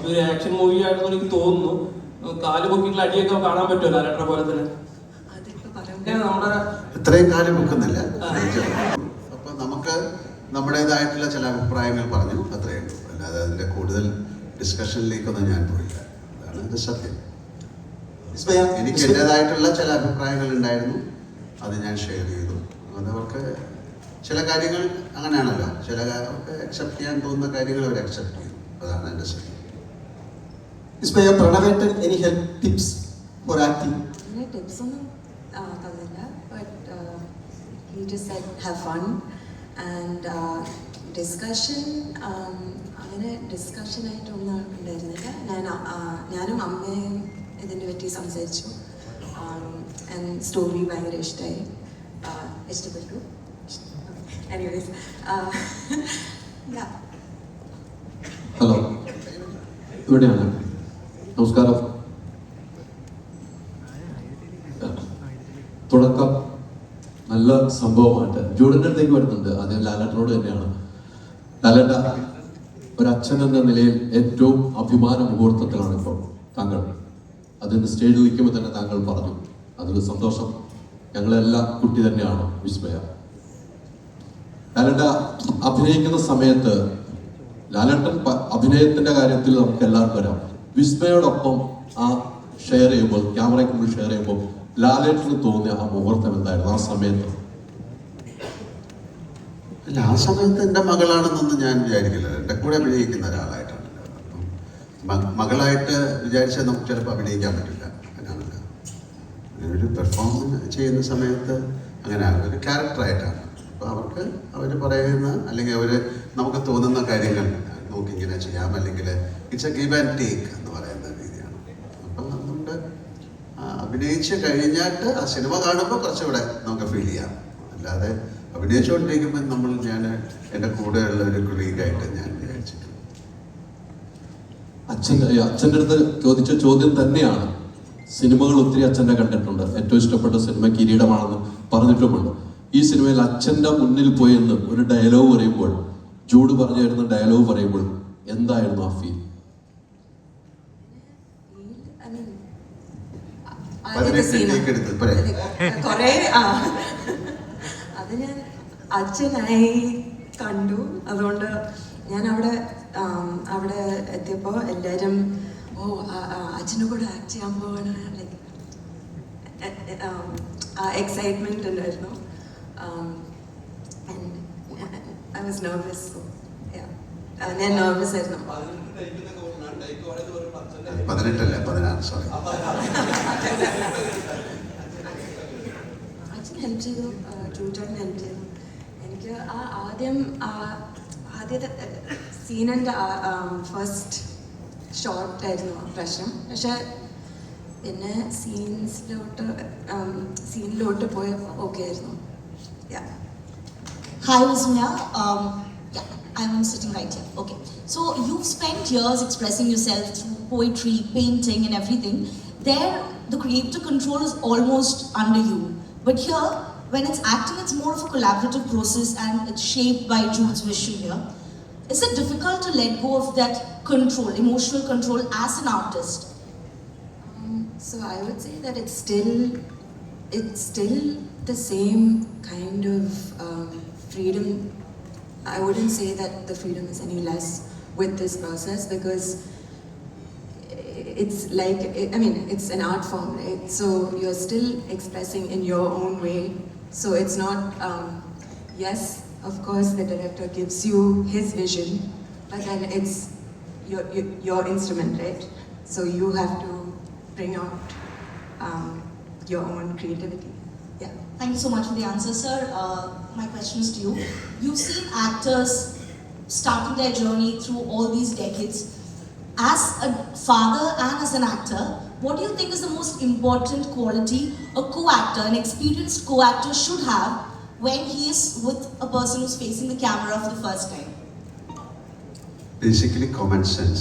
ഇതൊരു action movie ആയിട്ടെന്ന് എനിക്ക് തോന്നുന്നു. കാല് പൊക്കിയിട്ടുള്ള അടിയൊക്കെ കാണാൻ പറ്റുമോ ലാലേട്ടനെ പോലെ തന്നെ? നമ്മുടെ ഇത്രയും കാലം വെക്കുന്നില്ല. അപ്പൊ നമുക്ക് നമ്മുടേതായിട്ടുള്ള ചില അഭിപ്രായങ്ങൾ പറഞ്ഞു, അത്രയേ ഉള്ളൂ. അല്ലാതെ അതിന്റെ കൂടുതൽ ഡിസ്കഷനിലേക്കൊന്നും ഞാൻ പോയില്ല. അതാണ് എന്റെ സത്യം. എനിക്ക് എൻ്റെതായിട്ടുള്ള ചില അഭിപ്രായങ്ങൾ ഉണ്ടായിരുന്നു, അത് ഞാൻ ഷെയർ ചെയ്തു. അതവർക്ക് ചില കാര്യങ്ങൾ അങ്ങനെയാണല്ലോ, ചില അക്സെപ്റ്റ് ചെയ്യാൻ തോന്നുന്ന കാര്യങ്ങൾ അവർ അക്സെപ്റ്റ് ചെയ്തു. അതാണ് എൻ്റെ സത്യം. പ്രണവേട്ടൻ any help tips for acting? Tips ഒന്നും തന്നില്ല, but he just said have fun and discussion. അങ്ങനെ ഡിസ്കഷൻ ആയിട്ടൊന്നും ഉണ്ടായിരുന്നില്ല. ഞാനും അമ്മയും ഇതിനെ പറ്റി സംസാരിച്ചു. സ്റ്റോറി ഭയങ്കര ഇഷ്ടപ്പെട്ടു. എനിവേസ് ഹലോ, ഇവിടെയാണ്. നമസ്കാരം. തുടക്കം നല്ല സംഭവമായിട്ട് ജൂഡിൻ്റെ അടുത്തേക്ക് വരുന്നുണ്ട്. ആദ്യം ലാലേട്ടനോട് തന്നെയാണ്. ലാലേട്ട, ഒരച്ഛൻ എന്ന നിലയിൽ ഏറ്റവും അഭിമാന മുഹൂർത്തത്തിലാണ് ഇപ്പോൾ താങ്കൾ. അതിന് സ്റ്റേജ് വയ്ക്കുമ്പോൾ തന്നെ താങ്കൾ പറഞ്ഞു, അതൊരു സന്തോഷം. ഞങ്ങളെല്ലാം കുട്ടി തന്നെയാണ് വിസ്മയ. ലാലേട്ട അഭിനയിക്കുന്ന സമയത്ത്, ലാലേട്ടൻ അഭിനയത്തിന്റെ കാര്യത്തിൽ നമുക്ക് എല്ലാവർക്കും വരാം. വിസ്മയോടൊപ്പം ആ ഷെയർ ചെയ്യുമ്പോൾ, ക്യാമറയ്ക്ക് മുന്നിൽ ഷെയർ ചെയ്യുമ്പോൾ ലാലേട്ടന് തോന്നിയ ആ മുഹൂർത്തം എന്തായിരുന്നു ആ സമയത്ത്? അല്ല, ആ സമയത്ത് എൻ്റെ മകളാണെന്നൊന്നും ഞാൻ വിചാരിക്കില്ല. എൻ്റെ കൂടെ അഭിനയിക്കുന്ന ഒരാളായിട്ടാണ്. മകളായിട്ട് വിചാരിച്ചാൽ നമുക്ക് ചിലപ്പോൾ അഭിനയിക്കാൻ പറ്റില്ല. അങ്ങനെയാണല്ലോ, ഒരു പെർഫോമൻസ് ചെയ്യുന്ന സമയത്ത് അങ്ങനെയാണ്, ഒരു ക്യാരക്ടറായിട്ടാണ്. അപ്പോൾ അവർക്ക് അവർ പറയുന്ന അല്ലെങ്കിൽ അവർ നമുക്ക് തോന്നുന്ന കാര്യങ്ങൾ നമുക്കിങ്ങനെ ചെയ്യാം, അല്ലെങ്കിൽ it's A give and take എന്ന് പറയുന്ന രീതിയാണ്. അപ്പം അതുകൊണ്ട് അഭിനയിച്ച് കഴിഞ്ഞിട്ട് ആ സിനിമ കാണുമ്പോൾ കുറച്ചുകൂടെ നമുക്ക് ഫീൽ ചെയ്യാം. അല്ലാതെ അഭിനയിച്ചുകൊണ്ടിരിക്കുമ്പോൾ ഞാൻ എൻ്റെ കൂടെയുള്ള ഒരു കൊളീഗായിട്ട് ഞാൻ വിചാരിച്ചിട്ടുണ്ട്. അച്ഛൻ്റെ അടുത്ത് ചോദിച്ച ചോദ്യം തന്നെയാണ്. സിനിമകൾ ഒത്തിരി അച്ഛൻ്റെ കണ്ടിട്ടുണ്ട്. ഏറ്റവും ഇഷ്ടപ്പെട്ട സിനിമ കിരീടമാണെന്ന് പറഞ്ഞിട്ടുമുണ്ട്. ഈ സിനിമയിൽ അച്ഛൻ്റെ മുന്നിൽ പോയെന്ന് ഒരു ഡയലോഗ് പറയുമ്പോൾ, ജൂഡ് പറഞ്ഞു തരുന്ന ഡയലോഗ് പറയുമ്പോൾ എന്തായിരുന്നു ആ ഫീൽ? അത് ഞാൻ അച്ഛനായി കണ്ടു. അതുകൊണ്ട് ഞാൻ അവിടെ എത്തിയപ്പോൾ എല്ലാവരും അച്ഛനെ കൂടെ ആക്ട് ചെയ്യാൻ പോവാണ്, ലൈക്ക് എക്സൈറ്റ്മെന്റ് ഉണ്ടായിരുന്നു. I was nervous. So, yeah. ഞാൻ nervous ആയിരുന്നു. 18 സോറി. അച്ഛൻ ഹെൽപ്പ് ചെയ്തു, ട്യൂട്ടറിന് ഹെൽപ്പ് ചെയ്തു. എനിക്ക് ആദ്യത്തെ സീനിൻ്റെ ഫസ്റ്റ് ഷോട്ടായിരുന്നു പ്രശ്നം. പക്ഷെ പിന്നെ സീനിലോട്ട് പോയപ്പോൾ ഓക്കെ ആയിരുന്നു. Hi, Vismaya. I'm sitting right here. Okay. So you've spent years expressing yourself through poetry, painting, and everything. There, the creative control is almost under you. But here, when it's acting, it's more of a collaborative process, and it's shaped by Jude's vision here. Is it difficult to let go of that control, emotional control, as an artist? So I would say that it's still the same kind of freedom. I wouldn't say that the freedom is any less with this process, because it's like, it's an art form, right? So you're still expressing in your own way. So it's not, yes, of course the director gives you his vision, but then it's your instrument, right? So you have to bring out your own creativity. Yeah. Thank you so much for the answer, sir. My question is to you. You've seen actors starting their journey through all these decades. As a father and as an actor, what do you think is the most important quality a co-actor, an experienced co-actor should have when he is with a person who's facing the camera for the first time? Basically common sense.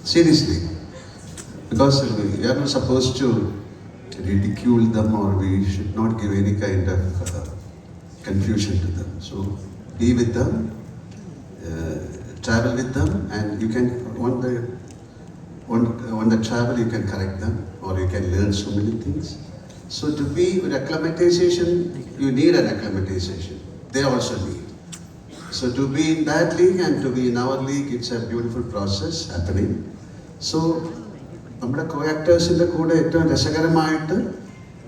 Seriously. Because we are not supposed to ridicule them, or we should not give any kind of confusion to them. So be with them, travel with them, and you can on the travel you can correct them or you can learn so many things. So to be with acclimatization, you need an acclimatization. They also need. So to be in that league and to be in our league, it's a beautiful process happening. So നമ്മുടെ co-actors-ന്റെ കൂടെ ഏറ്റവും രസകരമായിട്ട്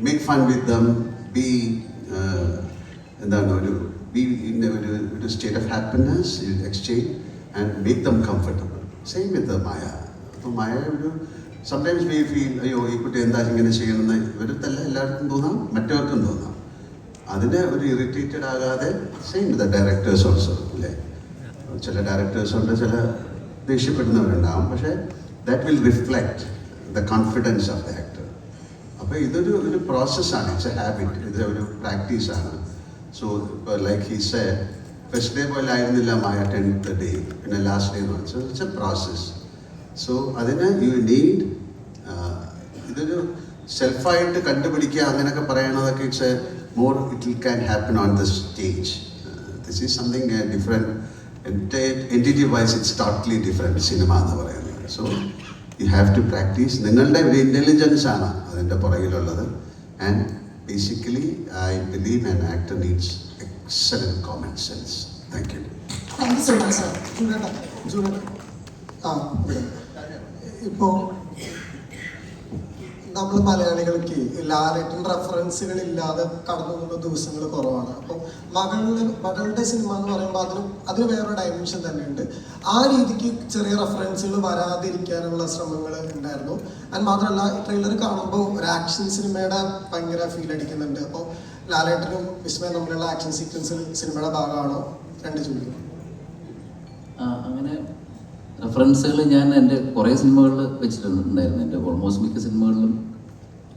make fun with them, be എന്താണ് be in a state of happiness, exchange and make them comfortable. Same with the Maya. അപ്പോൾ മായ sometimes we feel അയ്യോ ഈ കുട്ടി എന്താ ഇങ്ങനെ ചെയ്യണമെന്ന് ഇവരത്തല്ല എല്ലാവർക്കും തോന്നാം, മറ്റവർക്കും തോന്നാം. അതിനെ ഒരു ഇറിറ്റേറ്റഡ് ആകാതെ സെയിം വിത്ത് ഡയറക്ടേഴ്സ് ഓൾസോ അല്ലേ. ചില ഡയറക്ടേഴ്സ് ഉണ്ട്, ചില ദേഷ്യപ്പെടുന്നവരുണ്ടാവും, പക്ഷേ that will reflect the confidence of the actor. അപ്പോൾ ഇതൊരു പ്രോസസ്സാണ്, ഇറ്റ്സ് എ ഹാബിറ്റ്, ഇതൊരു പ്രാക്ടീസാണ്. സോ ഇപ്പോൾ like he said first day പോലെ ആയിരുന്നില്ല മായ 10th ഡേ, പിന്നെ ലാസ്റ്റ് ഡേ എന്ന് വെച്ചാൽ ഇറ്റ്സ് എ പ്രോസസ്. സോ അതിന് യു നീഡ് ഇതൊരു സെൽഫായിട്ട് കണ്ടുപിടിക്കുക അങ്ങനെയൊക്കെ പറയണതൊക്കെ it's a more it can happen on the stage. This is something different. Entity wise it's totally different cinema എന്ന് പറയുന്നത്. So you have to practice. നിങ്ങളുടെ ഒരു ഇൻ്റലിജൻസ് ആണ് അതിൻ്റെ പുറകിലുള്ളത്. And basically I believe an actor needs excellent common sense. Thank you. Thank you so much, sir. ഇപ്പോൾ നമ്മൾ മലയാളികൾക്ക് ലാലേട്ടൻ റെഫറൻസുകൾ ഇല്ലാതെ കടന്നു പോകുന്ന ദിവസങ്ങൾ കുറവാണ്. അപ്പോൾ മകളുടെ സിനിമ എന്ന് പറയുമ്പോൾ അതിന് വേറൊരു ഡയമെൻഷൻ തന്നെയുണ്ട്. ആ രീതിക്ക് ചെറിയ റെഫറൻസുകൾ വരാതിരിക്കാനുള്ള ശ്രമങ്ങൾ ഉണ്ടായിരുന്നു. ആൻഡ് മാത്രമല്ല ട്രെയിലർ കാണുമ്പോൾ ഒരു ആക്ഷൻ സിനിമയുടെ ഭയങ്കര ഫീൽ അടിക്കുന്നുണ്ട്. അപ്പോൾ ലാലേട്ടനും വിസ്മയം തമ്മിലുള്ള ആക്ഷൻ സീക്വൻസ് സിനിമയുടെ ഭാഗമാണോ? രണ്ട് ചോദ്യം. അങ്ങനെ റെഫറൻസുകൾ ഞാൻ എൻ്റെ കുറേ സിനിമകളിൽ വെച്ചിട്ടുണ്ടായിരുന്നു. എൻ്റെ ഓൾമോസ്റ്റ് മിക്ക സിനിമകളിലും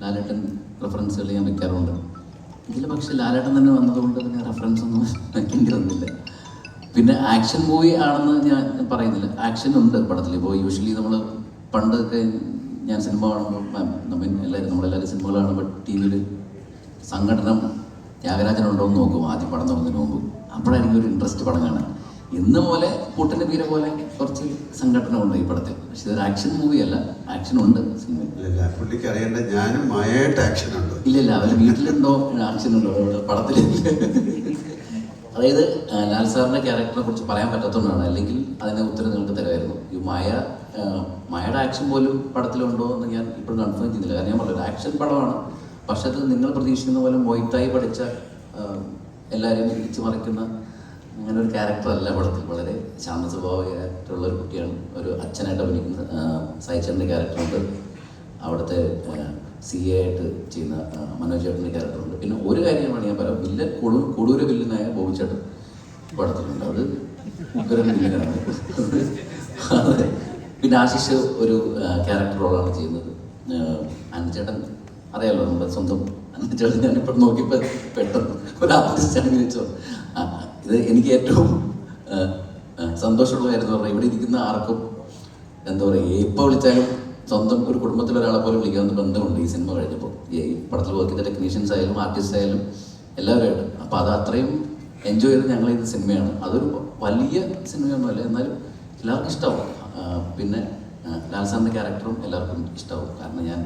ലാലേട്ടൻ റെഫറൻസുകൾ ഞാൻ വെക്കാറുണ്ട്. ഇതിൽ പക്ഷേ ലാലേട്ടൻ തന്നെ വന്നതുകൊണ്ട് പിന്നെ റെഫറൻസ് ഒന്നും വെക്കേണ്ടി വന്നില്ല. പിന്നെ ആക്ഷൻ മൂവി ആണെന്ന് ഞാൻ പറയുന്നില്ല, ആക്ഷൻ ഉണ്ട് പടത്തിൽ. ഇപ്പോൾ യൂഷ്വലി നമ്മൾ പണ്ടൊക്കെ ഞാൻ സിനിമ കാണുമ്പോൾ നമ്മളെല്ലാവരും സിനിമകൾ കാണുമ്പോൾ ടി വിയിൽ സംഘടനം ത്യാഗരാജനുണ്ടോ എന്ന് നോക്കും ആദ്യം പടം തുടങ്ങുന്നതിന് മുമ്പ്. അപ്പോഴായിരിക്കും ഒരു ഇൻട്രസ്റ്റ് പടം കാണാൻ. ഇന്ന് പോലെ കൂട്ടിൻ്റെ പീര പോലെ കുറച്ച് സംഘടന ഉണ്ട് ഈ പടത്തിൽ. പക്ഷെ ഇതൊരു ആക്ഷൻ മൂവി അല്ല, ആക്ഷൻ ഉണ്ട് സിനിമയിൽ. പുള്ളിക്ക് അറിയേണ്ട ഞാനും മായായിട്ട് ആക്ഷൻ ഉണ്ട്. ഇല്ല അവർ വീട്ടിലുണ്ടോ ആക്ഷൻ ഉണ്ടോ പടത്തിൽ. അതായത് ലാൽ സാറിൻ്റെ ക്യാരക്ടറിനെ കുറിച്ച് പറയാൻ പറ്റാത്തതുകൊണ്ടാണ്, അല്ലെങ്കിൽ അതിന് ഉത്തരം നിങ്ങൾക്ക് തരുമായിരുന്നു. ഈ മായയുടെ ആക്ഷൻ പോലും പടത്തിലുണ്ടോ എന്ന് ഞാൻ ഇപ്പോഴും കൺഫേം ചെയ്യുന്നില്ല. കാരണം ഞാൻ പറഞ്ഞത് ആക്ഷൻ പടമാണ്, പക്ഷെ അത് നിങ്ങൾ പ്രതീക്ഷിക്കുന്ന പോലെ മൊയ്ത്തായി പഠിച്ച എല്ലാവരെയും ഇടിച്ചു മറിക്കുന്ന അങ്ങനെ ഒരു ക്യാരക്ടറല്ല പടത്തിൽ. വളരെ ശാന്ത സ്വഭാവമായിട്ടുള്ള ഒരു കുട്ടിയാണ്. ഒരു അച്ഛനായിട്ട് അഭിനയിക്കുന്ന സായിച്ചേട്ടൻ്റെ ക്യാരക്ടറുണ്ട്, അവിടുത്തെ CA ആയിട്ട് ചെയ്യുന്ന മനോജ് ചേട്ടൻ്റെ ക്യാരക്ടറുണ്ട്. പിന്നെ ഒരു കാര്യമാണ് ഞാൻ പറയാം, വില്ലൻ കൊടൂര വില്ലനായ ബോബി ചേട്ടൻ പടത്തിലുണ്ട്. അത് ഉഗ്രൻ വില്ലനാണ്. അതെ. പിന്നെ ആശിഷ് ഒരു ക്യാരക്ടർ റോളാണ് ചെയ്യുന്നത്. അനന്തചേട്ടൻ അറിയാലോ, നമ്മുടെ സ്വന്തം അനന്തചേട്ടൻ. ഞാനിപ്പോൾ നോക്കിയപ്പോൾ പെട്ടെന്ന് ഒരു ആർട്ടിസ്റ്റാണെന്ന് വെച്ചോ. ഇത് എനിക്ക് ഏറ്റവും സന്തോഷമുള്ള കാര്യം എന്ന് പറഞ്ഞാൽ ഇവിടെ ഇരിക്കുന്ന ആർക്കും എന്താ പറയുക, എപ്പോൾ വിളിച്ചാലും സ്വന്തം ഒരു കുടുംബത്തിലൊരാളെ പോലെ വിളിക്കാവുന്ന ബന്ധമുണ്ട് ഈ സിനിമ കഴിഞ്ഞപ്പോൾ. ഈ പടത്തിൽ വർക്ക് ചെയ്ത ടെക്നീഷ്യൻസ് ആയാലും ആർട്ടിസ്റ്റ് ആയാലും എല്ലാവരുമായിട്ട്. അപ്പോൾ അത് അത്രയും എൻജോയ് ചെയ്ത് ഞങ്ങൾ ചെയ്ത സിനിമയാണ്. അതൊരു വലിയ സിനിമയൊന്നുമല്ല, എന്നാലും എല്ലാവർക്കും ഇഷ്ടമാവും. പിന്നെ ലാൽ സാറിൻ്റെ ക്യാരക്ടറും എല്ലാവർക്കും ഇഷ്ടമാവും. കാരണം ഞാൻ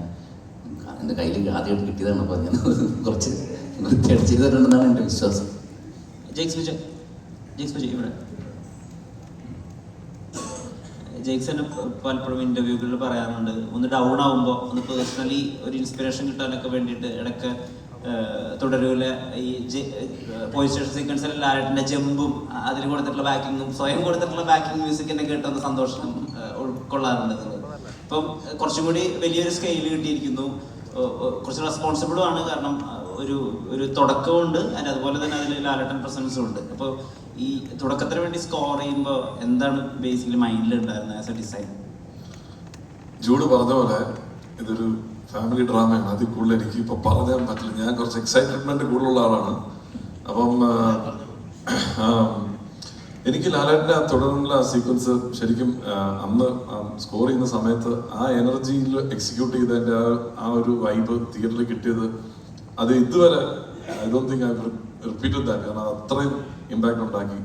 എൻ്റെ കയ്യിൽ ആദ്യമായിട്ട് കിട്ടിയതാണ്. അപ്പോൾ ഞാൻ കുറച്ച് വൃത്തിയായിട്ട് ചെയ്തിട്ടുണ്ടെന്നാണ് എൻ്റെ വിശ്വാസം. ജെയ്ക്സന് പലപ്പോഴും ഇൻ്റർവ്യൂകളിൽ പറയാറുണ്ട്, ഒന്ന് ഡൗൺ ആകുമ്പോൾ ഒന്ന് പേഴ്സണലി ഒരു ഇൻസ്പിറേഷൻ കിട്ടാനൊക്കെ വേണ്ടിയിട്ട് ഇടയ്ക്ക് തുടരൂല ഈ പോലീസ് സ്റ്റേഷൻ സീക്വൻസിൽ ലാലേട്ടൻ്റെ ജമ്പും അതിൽ കൊടുത്തിട്ടുള്ള ബാക്കിങ്ങും സ്വയം കൊടുത്തിട്ടുള്ള ബാക്കിംഗ് മ്യൂസിക്കിനെ കേട്ടൊന്ന് സന്തോഷം ഉൾക്കൊള്ളാറുണ്ട്. ഇപ്പം കുറച്ചും കൂടി വലിയൊരു സ്കെയിൽ കിട്ടിയിരിക്കുന്നു, കുറച്ച് റെസ്പോൺസിബിളും ആണ്. കാരണം ഒരു തുടക്കമുണ്ട്, അതുപോലെ തന്നെ അതിൽ ലാലേട്ടൻ പ്രസൻസും ഉണ്ട്. അപ്പോൾ ഈ തുടക്കത്തിന് വേണ്ടി സ്കോർ ചെയ്യുമ്പോൾ എന്താണ് ബേസിക്കലി മൈൻഡിൽ ഉണ്ടായിരുന്നത് ആസ് എ ഡിസൈൻ? ജൂഡ് പറഞ്ഞ പോലെ ഇതൊരു ഫാമിലി ഡ്രാമയാണ്. അതിൽ കൂടുതൽ എനിക്ക് ഇപ്പോൾ പറയാൻ പറ്റില്ല. ഞാൻ കുറച്ച് എക്സൈറ്റ്മെന്റ് കൂടുതലുള്ള ആളാണ്. അപ്പം എനിക്ക് ലാലേട്ടൻ്റെ തുടർന്നുള്ള സീക്വൻസ് ശരിക്കും അന്ന് സ്കോർ ചെയ്യുന്ന സമയത്ത് ആ എനർജിയിൽ എക്സിക്യൂട്ട് ചെയ്തതിൻ്റെ ആ ഒരു വൈബ് തിയേറ്ററിൽ കിട്ടിയത് അത് ഇതുവരെ I don't think I repeated that. കാരണം അത് അത്രയും ഇമ്പാക്റ്റ് ഉണ്ടാക്കി.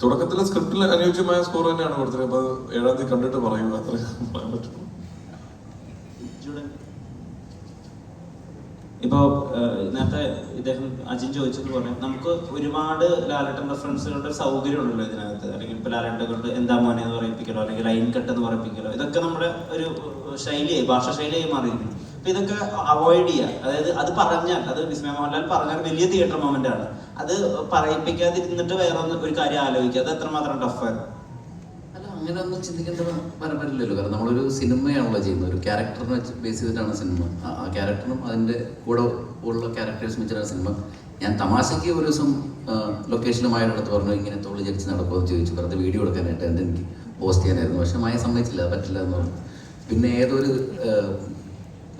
തുടക്കത്തിലെ സ്ക്രിപ്റ്റിൽ അനുയോജ്യമായ സ്കോർ തന്നെയാണ് കൊടുത്തത്. അപ്പൊ 7-ാം തീയതി കണ്ടിട്ട് പറയൂ, അത്ര പറയാൻ പറ്റും. ഇപ്പോൾ നേരത്തെ ഇദ്ദേഹം അജിൻ ചോദിച്ചതുപോലെ നമുക്ക് ഒരുപാട് ലാലേട്ടൻ റെഫറൻസുകളുടെ സൗകര്യം ഉണ്ടല്ലോ ഇതിനകത്ത്. അല്ലെങ്കിൽ ഇപ്പോൾ ലാലേട്ടൻ കൊണ്ട് എന്താ മോനെ എന്ന് പറയിപ്പിക്കലോ അല്ലെങ്കിൽ ലൈൻ കട്ട് എന്ന് പറയിപ്പിക്കലോ, ഇതൊക്കെ നമ്മുടെ ഒരു ശൈലിയായി, ഭാഷാ ശൈലിയായി മാറിയിരിക്കുന്നു. അപ്പൊ ഇതൊക്കെ അവോയ്ഡ് ചെയ്യുക. അതായത് അത് പറഞ്ഞാൽ, അത് വിസ്മയ മോഹൻലാൽ പറഞ്ഞാൽ വലിയ തിയേറ്റർ മൊമെന്റ് ആണ്. അത് പറയിപ്പിക്കാതിരുന്നിട്ട് വേറെ ഒരു കാര്യം ആലോചിക്കുക, അത് എത്രമാത്രം ടഫായിരുന്നു. അല്ല, അങ്ങനെ ഒന്നും ചിന്തിക്കേണ്ട പറ്റില്ലല്ലോ. കാരണം നമ്മളൊരു സിനിമയാണല്ലോ ചെയ്യുന്നത്, ഒരു ക്യാരക്ടറിനെ ബേസ് ചെയ്തിട്ടാണ് സിനിമ. ആ ക്യാരക്ടറും അതിൻ്റെ കൂടെ ഉള്ള ക്യാരക്ടേഴ്സ് വെച്ചിട്ടാണ് സിനിമ. ഞാൻ തമാശയ്ക്ക് ഒരു ദിവസം ലൊക്കേഷനുമായ അടുത്ത് പറഞ്ഞു, ഇങ്ങനെ തോളി ജനിച്ച് നടക്കുമെന്ന് ചോദിച്ചു, വെറുതെ വീഡിയോ എടുക്കാനായിട്ട് എനിക്ക് പോസ്റ്റ് ചെയ്യാനായിരുന്നു. പക്ഷെ മായ സമ്മതിച്ചില്ല, പറ്റില്ല എന്ന് പറഞ്ഞു. പിന്നെ ഏതൊരു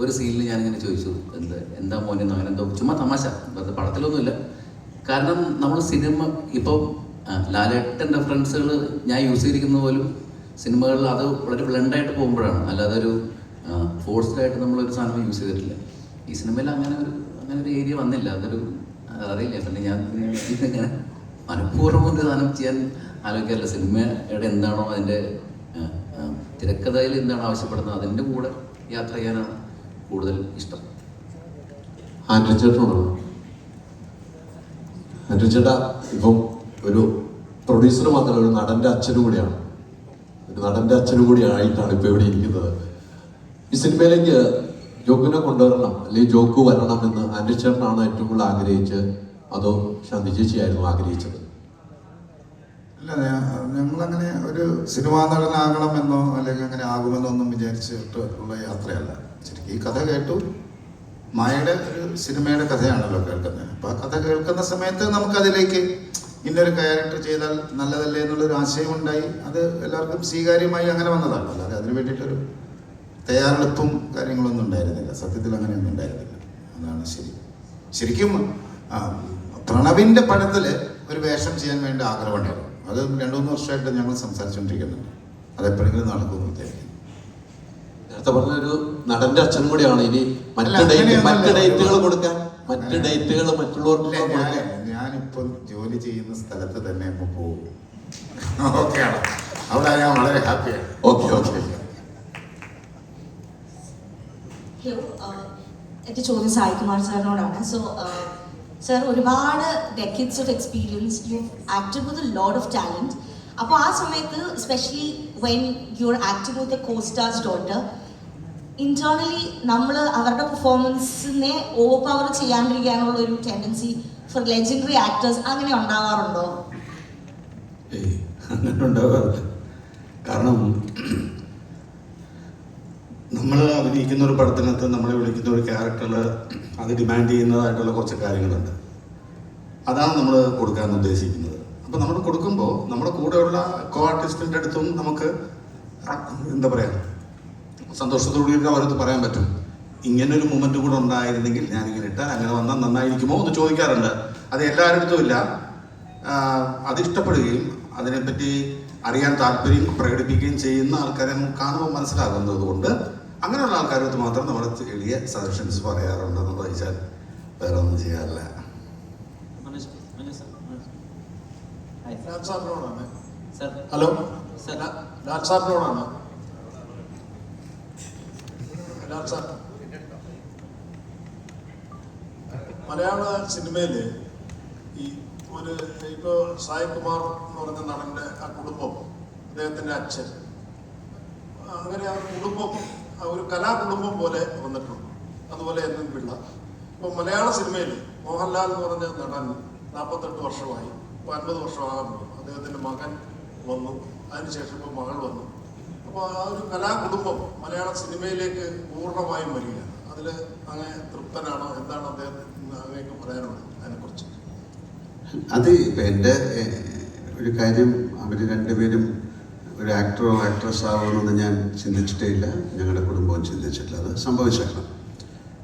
ഒരു സീനിൽ ഞാനിങ്ങനെ ചോദിച്ചു, എന്താ മോനെ അങ്ങനെ എന്തോ, ചുമ്മാ തമാശ, വെറുതെ പടത്തിലൊന്നുമില്ല. കാരണം നമ്മൾ സിനിമ ഇപ്പോൾ ലാലേട്ടൻ റെഫറൻസുകൾ ഞാൻ യൂസ് ചെയ്തിരിക്കുന്ന പോലും സിനിമകളിൽ അത് വളരെ ബ്ലെൻഡായിട്ട് പോകുമ്പോഴാണ്, അല്ലാതെ ഒരു ഫോഴ്സ്ഡ് ആയിട്ട് നമ്മളൊരു സാധനം യൂസ് ചെയ്തിട്ടില്ല. ഈ സിനിമയിൽ അങ്ങനെ ഒരു ഏരിയ വന്നില്ല. അതൊരു അറിയില്ല. പിന്നെ ഞാൻ ഇങ്ങനെ മനഃപൂർവ്വം ഒരു സാധനം ചെയ്യാൻ ആലോചിക്കാറില്ല. സിനിമയുടെ എന്താണോ അതിൻ്റെ തിരക്കഥയിൽ എന്താണോ ആവശ്യപ്പെടുന്നത് അതിൻ്റെ കൂടെ യാത്ര ചെയ്യാനാണ് കൂടുതൽ ഇഷ്ടം. ആൻഡ്രി ചേട്ടനോടാണ്. ആൻഡ്രി ചേട്ടാ ഇപ്പം ഒരു പ്രൊഡ്യൂസർ മാത്രമല്ല, ഒരു നടൻ്റെ അച്ഛനും കൂടിയാണ്. ഒരു നടൻ്റെ അച്ഛനും കൂടി ആയിട്ടാണ് ഇപ്പോൾ ഇവിടെ ഇരിക്കുന്നത്. ഈ സിനിമയിലേക്ക് ജോക്കിനെ കൊണ്ടുവരണം അല്ലെങ്കിൽ ജോക്ക് വരണം എന്ന് ആൻഡ്രി ചേട്ടനാണ് ഏറ്റവും കൂടുതൽ ആഗ്രഹിച്ചത്, അതോ ശാന്തി ചേച്ചിയായിരുന്നു ആഗ്രഹിച്ചത്? അല്ല, ഞങ്ങളങ്ങനെ ഒരു സിനിമാ നടനാകണമെന്നോ അല്ലെങ്കിൽ അങ്ങനെ ആകുമെന്നോ ഒന്നും വിചാരിച്ചിട്ട് ഉള്ള യാത്രയല്ല. ശരിക്കും ഈ കഥ കേട്ടു, മായയുടെ ഒരു സിനിമയുടെ കഥയാണല്ലോ കേൾക്കുന്നത്. അപ്പോൾ ആ കഥ കേൾക്കുന്ന സമയത്ത് നമുക്കതിലേക്ക് ഇന്നൊരു ക്യാരക്ടർ ചെയ്താൽ നല്ലതല്ലേ എന്നുള്ളൊരു ആശയമുണ്ടായി. അത് എല്ലാവർക്കും സ്വീകാര്യമായി അങ്ങനെ വന്നതാണ്. അല്ലാതെ അതിന് വേണ്ടിയിട്ടൊരു തയ്യാറെടുപ്പും കാര്യങ്ങളൊന്നും ഉണ്ടായിരുന്നില്ല. സത്യത്തിൽ അങ്ങനെയൊന്നും ഉണ്ടായിരുന്നില്ല. അതാണ് ശരിക്കും പ്രണവിൻ്റെ പടത്തിൽ ഒരു വേഷം ചെയ്യാൻ വേണ്ടി ആഗ്രഹമുണ്ടായിരുന്നു. അത് 2-3 വർഷമായിട്ട് ഞങ്ങൾ സംസാരിച്ചുകൊണ്ടിരിക്കുന്നുണ്ട്. അതെപ്പോഴെങ്കിലും നടക്കുമെന്ന് വിചാരിക്കും. നേരത്തെ പറഞ്ഞ ഒരു നടന്റെ അച്ഛനും കൂടിയാണ്. ഇനി മറ്റ് ഡേറ്റുകൾ കൊടുക്കാൻ, മറ്റ് ഡേറ്റുകൾ മറ്റുള്ളവർക്ക് ഞാനിപ്പോൾ ജോലി ചെയ്യുന്ന സ്ഥലത്ത് തന്നെ അങ്ങ് പോകും. ഓക്കെയാണ്, അവിടെ ഞാൻ വളരെ ഹാപ്പിയാണ്. ഓക്കെ. ഹലോ, എൻ്റെ ചോദ്യം സായികുമാർ സാറിനോടാണ്. സോ സർ, ഒരുപാട് decades of experience, you acted with a lot of talent. അപ്പോൾ ആ സമയത്ത് especially when you are acting with a costar's daughter, internally നമ്മൾ അവരുടെ പെർഫോമൻസിനെ ഓവർ പവർ ചെയ്യാണ്ടിരിക്കാനുള്ള ഒരു ടെൻഡൻസി ഫോർ ലെജൻഡറി ആക്ടേഴ്സ് അങ്ങനെ ഉണ്ടാവാറുണ്ടോ? അങ്ങനെ ഉണ്ടാവാറില്ല. കാരണം നമ്മൾ അഭിനയിക്കുന്ന ഒരു പടത്തിനകത്ത് നമ്മളെ വിളിക്കുന്ന ഒരു ക്യാരക്ടറിൽ അത് ഡിമാൻഡ് ചെയ്യുന്നതായിട്ടുള്ള കുറച്ച് കാര്യങ്ങളുണ്ട്. അതാണ് നമ്മൾ കൊടുക്കാൻ ഉദ്ദേശിക്കുന്നത്. അപ്പോൾ നമ്മൾ കൊടുക്കുമ്പോൾ നമ്മുടെ കൂടെയുള്ള കോ ആർട്ടിസ്റ്റിൻ്റെ അടുത്തും നമുക്ക് എന്താ പറയുക, സന്തോഷത്തോടുകൂടി അവരടുത്ത് പറയാൻ പറ്റും, ഇങ്ങനൊരു മൂമെൻറ്റ് കൂടെ ഉണ്ടായിരുന്നെങ്കിൽ ഞാനിങ്ങനെ ഇട്ടാൽ അങ്ങനെ വന്നാൽ നന്നായിരിക്കുമോ എന്ന് ചോദിക്കാറുണ്ട്. അത് എല്ലാവരുടെ അടുത്തും ഇല്ല. അത് ഇഷ്ടപ്പെടുകയും അതിനെപ്പറ്റി അറിയാൻ താല്പര്യം പ്രകടിപ്പിക്കുകയും ചെയ്യുന്ന ആൾക്കാരെ നമുക്ക് കാണുമ്പോൾ മനസ്സിലാകുന്നത് കൊണ്ട് അങ്ങനെയുള്ള ആൾക്കാരടുത്ത് മാത്രം നമ്മൾ എളിയ സജഷൻസ് പറയാറുണ്ടെന്ന് ചോദിച്ചാൽ വേറെ ഒന്നും ചെയ്യാറില്ല. ഹലോ, മലയാള സിനിമയിൽ ഈ ഒരു ഇപ്പോൾ സായികുമാർ എന്ന് പറഞ്ഞ നടൻ്റെ ആ കുടുംബം, അദ്ദേഹത്തിൻ്റെ അച്ഛൻ, അങ്ങനെ ആ കുടുംബം ഒരു കലാകുടുംബം പോലെ വന്നിട്ടുണ്ട്. അതുപോലെ എന്നും പിള്ള. ഇപ്പോൾ മലയാള സിനിമയിൽ മോഹൻലാൽ എന്ന് പറഞ്ഞ നടൻ 48 വർഷമായി, ഇപ്പോൾ 50 വർഷമാകാൻ പോകും. അദ്ദേഹത്തിൻ്റെ മകൻ വന്നു, അതിനുശേഷം ഇപ്പോൾ മകൾ വന്നു. അപ്പോൾ ആ ഒരു കലാകുടുംബം മലയാള സിനിമയിലേക്ക് പൂർണ്ണമായും വരിക. അതിൽ അങ്ങനെ തൃപ്തനാണോ? എന്താണ് അദ്ദേഹത്തിന് അങ്ങനെയൊക്കെ പറയാനുള്ളത് അതിനെക്കുറിച്ച്? അത് ഇപ്പം എൻ്റെ ഒരു കാര്യം, അവർ രണ്ടുപേരും ഒരു ആക്ടറോ ആക്ട്രസ് ആവുമെന്ന് ഞാൻ ചിന്തിച്ചിട്ടേ ഇല്ല, ഞങ്ങളുടെ കുടുംബവും ചിന്തിച്ചിട്ടില്ല. അത് സംഭവിച്ചേക്കണം.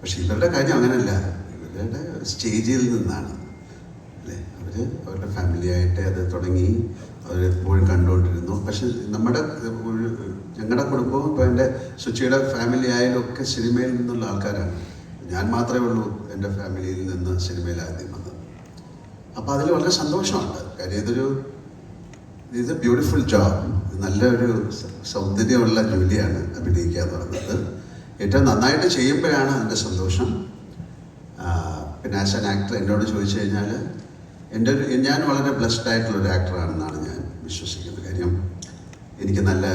പക്ഷെ ഇവരുടെ കാര്യം അങ്ങനെയല്ല. ഇവരുടെ സ്റ്റേജിൽ നിന്നാണ് അല്ലേ, അവർ അവരുടെ ഫാമിലിയായിട്ട് അത് തുടങ്ങി, അവരെപ്പോഴും കണ്ടുകൊണ്ടിരുന്നു. പക്ഷെ ഞങ്ങളുടെ കുടുംബവും ഇപ്പോൾ എൻ്റെ സുച്ചിയുടെ ഫാമിലി ആയാലും ഒക്കെ സിനിമയിൽ നിന്നുള്ള ആൾക്കാരാണ്. ഞാൻ മാത്രമേ ഉള്ളൂ എൻ്റെ ഫാമിലിയിൽ നിന്ന് സിനിമയിൽ ആദ്യം വന്നത്. അപ്പോൾ അതിൽ വളരെ സന്തോഷമുണ്ട്. കാര്യം ഇതൊരു ഇറ്റ്സ് എ ബ്യൂട്ടിഫുൾ ജോബ്. നല്ലൊരു സൗന്ദര്യമുള്ള ജോലിയാണ് അഭിനയിക്കുക എന്ന് പറയുന്നത്. ഏറ്റവും നന്നായിട്ട് ചെയ്യുമ്പോഴാണ് അതിൻ്റെ സന്തോഷം. പിന്നെ ആസ് ആൻ ആക്ടർ എന്നോട് ചോദിച്ചു കഴിഞ്ഞാൽ ഞാൻ വളരെ ബ്ലെസ്ഡ് ആയിട്ടുള്ളൊരു ആക്ടറാണെന്നാണ് ഞാൻ വിശ്വസിക്കുന്നത്. കാര്യം എനിക്ക് നല്ല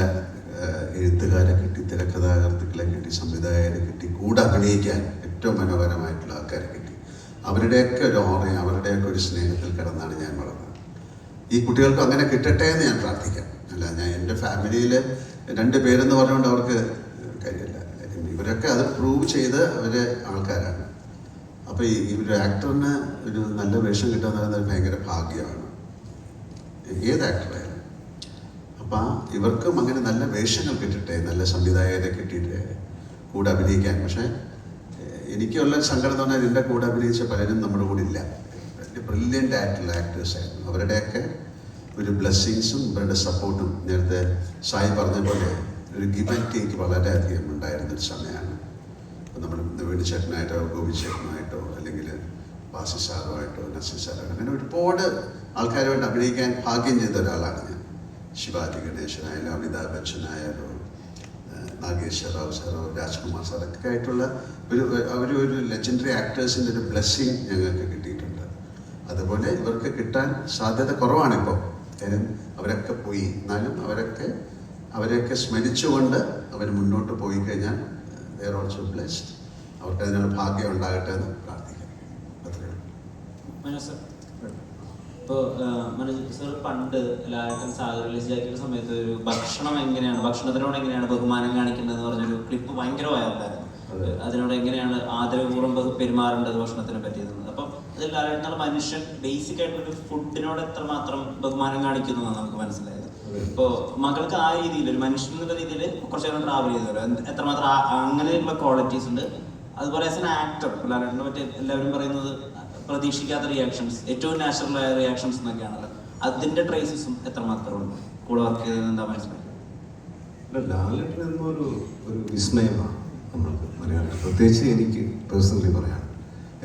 എഴുത്തുകാരെ കിട്ടി, തിരക്കഥാകൃത്തുക്കളെ കിട്ടി, സംവിധായകരെ കിട്ടി, കൂടെ അഭിനയിക്കാൻ ഏറ്റവും മനോഹരമായിട്ടുള്ള ആൾക്കാരെ കിട്ടി. അവരുടെയൊക്കെ ഒരു ഓർമ്മയും അവരുടെയൊക്കെ ഒരു സ്നേഹത്തിൽ കിടന്നാണ് ഞാൻ വളർന്നത്. ഈ കുട്ടികൾക്കും അങ്ങനെ കിട്ടട്ടെ എന്ന് ഞാൻ പ്രാർത്ഥിക്കാം. അല്ല, ഞാൻ എൻ്റെ ഫാമിലിയിൽ 2 പേരെന്ന് പറഞ്ഞുകൊണ്ട് അവർക്ക് കാര്യമില്ല. ഇവരൊക്കെ അത് പ്രൂവ് ചെയ്ത് അവർ ആൾക്കാരാണ്. അപ്പോൾ ഈ ഒരു ആക്ടറിന് ഒരു നല്ല വേഷം കിട്ടുക എന്ന് പറയുന്നത് ഭയങ്കര ഭാഗ്യമാണ്, ഏത് ആക്ടറായാലും. അപ്പം ഇവർക്കും അങ്ങനെ നല്ല വേഷങ്ങൾ കിട്ടട്ടെ, നല്ല സംവിധായകരെ കിട്ടിയിട്ട് കൂടെ അഭിനയിക്കാൻ. പക്ഷേ എനിക്കുള്ള സങ്കടം എന്ന് പറഞ്ഞാൽ എൻ്റെ കൂടെ അഭിനയിച്ച പലരും നമ്മുടെ കൂടെ ഇല്ല. ബ്രില്യൻ്റ് ആയിട്ടുള്ള ആക്ടേഴ്സായിരുന്നു. അവരുടെയൊക്കെ ഒരു ബ്ലെസ്സിങ്സും ഇവരുടെ സപ്പോർട്ടും നേരത്തെ സായി പറഞ്ഞ പോലെ ഒരു ഗിവ് ആൻഡ് ടേക്ക് വളരെയധികം ഉണ്ടായിരുന്നൊരു സമയമാണ്. അപ്പോൾ നമ്മൾ വേണുചേട്ടനായിട്ടോ ഗോപിച്ചേട്ടനായിട്ടോ അല്ലെങ്കിൽ വാസി സാറുമായിട്ടോ നസീർ സാറോ അങ്ങനെ ഒരുപാട് ആൾക്കാരുമായിട്ട് അഭിനയിക്കാൻ ഭാഗ്യം ചെയ്ത ഒരാളാണ് ഞാൻ. ശിവാജി ഗണേശനായാലും അമിതാഭ് ബച്ചനായാലോ നാഗേശ്വര റാവു സാറോ രാജ്കുമാർ സാറൊക്കെ ആയിട്ടുള്ള ഒരു ലെജൻഡറി ആക്ടേഴ്സിൻ്റെ ഒരു ബ്ലെസ്സിങ് ഞങ്ങൾക്ക് കിട്ടിയിട്ടുണ്ട്. അതുപോലെ ഇവർക്ക് കിട്ടാൻ സാധ്യത കുറവാണിപ്പോൾ. കാര്യം അവരൊക്കെ പോയി. എന്നാലും അവരെയൊക്കെ സ്മരിച്ചുകൊണ്ട് അവർ മുന്നോട്ട് പോയി കഴിഞ്ഞാൽ ദേ ആർ ഓൾസോ ബ്ലെസ്ഡ്. അവർക്ക് അതിനുള്ള ഭാഗ്യം ഉണ്ടാകട്ടെ എന്ന് പ്രാർത്ഥിക്കാം. അത്രയും. മനോജ് സർ, ഇപ്പോൾ മനോജ് സർ പണ്ട് ലാലേട്ടൻ സാഗർ റിലീസ് ആക്കിയ സമയത്ത് ഒരു ഭക്ഷണത്തിനോട് എങ്ങനെയാണ് ബഹുമാനം കാണിക്കുന്നതെന്ന് പറഞ്ഞൊരു ക്ലിപ്പ് ഭയങ്കര വൈറലായിരുന്നു. അതിനോട് എങ്ങനെയാണ് ആദരപൂർവ്വം പെരുമാറേണ്ടത് ഭക്ഷണത്തിനെ പറ്റിയത്. അപ്പം അതിൽ ലാലേട്ടൻ മനുഷ്യൻ ബേസിക് ആയിട്ടൊരു ഫുഡിനോട് എത്രമാത്രം ബഹുമാനം കാണിക്കുന്നു എന്നാണ് നമുക്ക് മനസ്സിലായത്. ഇപ്പോൾ മകൾക്ക് ആ രീതിയിൽ ഒരു മനുഷ്യൻ എന്നുള്ള രീതിയിൽ കുറച്ച് നേരം ട്രാവൽ ചെയ്തല്ലോ, എത്രമാത്രം അങ്ങനെയുള്ള ക്വാളിറ്റീസ് ഉണ്ട്. അതുപോലെ ആസ് എൻ ആക്ടർ ലാലേട്ടനെ പറ്റി എല്ലാവരും പറയുന്നത് പ്രതീക്ഷിക്കാത്ത റിയാക്ഷൻസ്, ഏറ്റവും നാച്ചുറലായ റിയാക്ഷൻസ് എന്നൊക്കെയാണല്ലോ. അതിൻ്റെ ട്രേസസും എത്രമാത്രം ഉണ്ട് കൂടെ വർക്ക് ചെയ്തത് എന്താ മനസ്സിലായത്? ലാലേട്ടൻ എന്നൊരു വിസ്മയമാണ് നമ്മൾക്ക് മലയാളം. പ്രത്യേകിച്ച് എനിക്ക് പേഴ്സണലി പറയാം,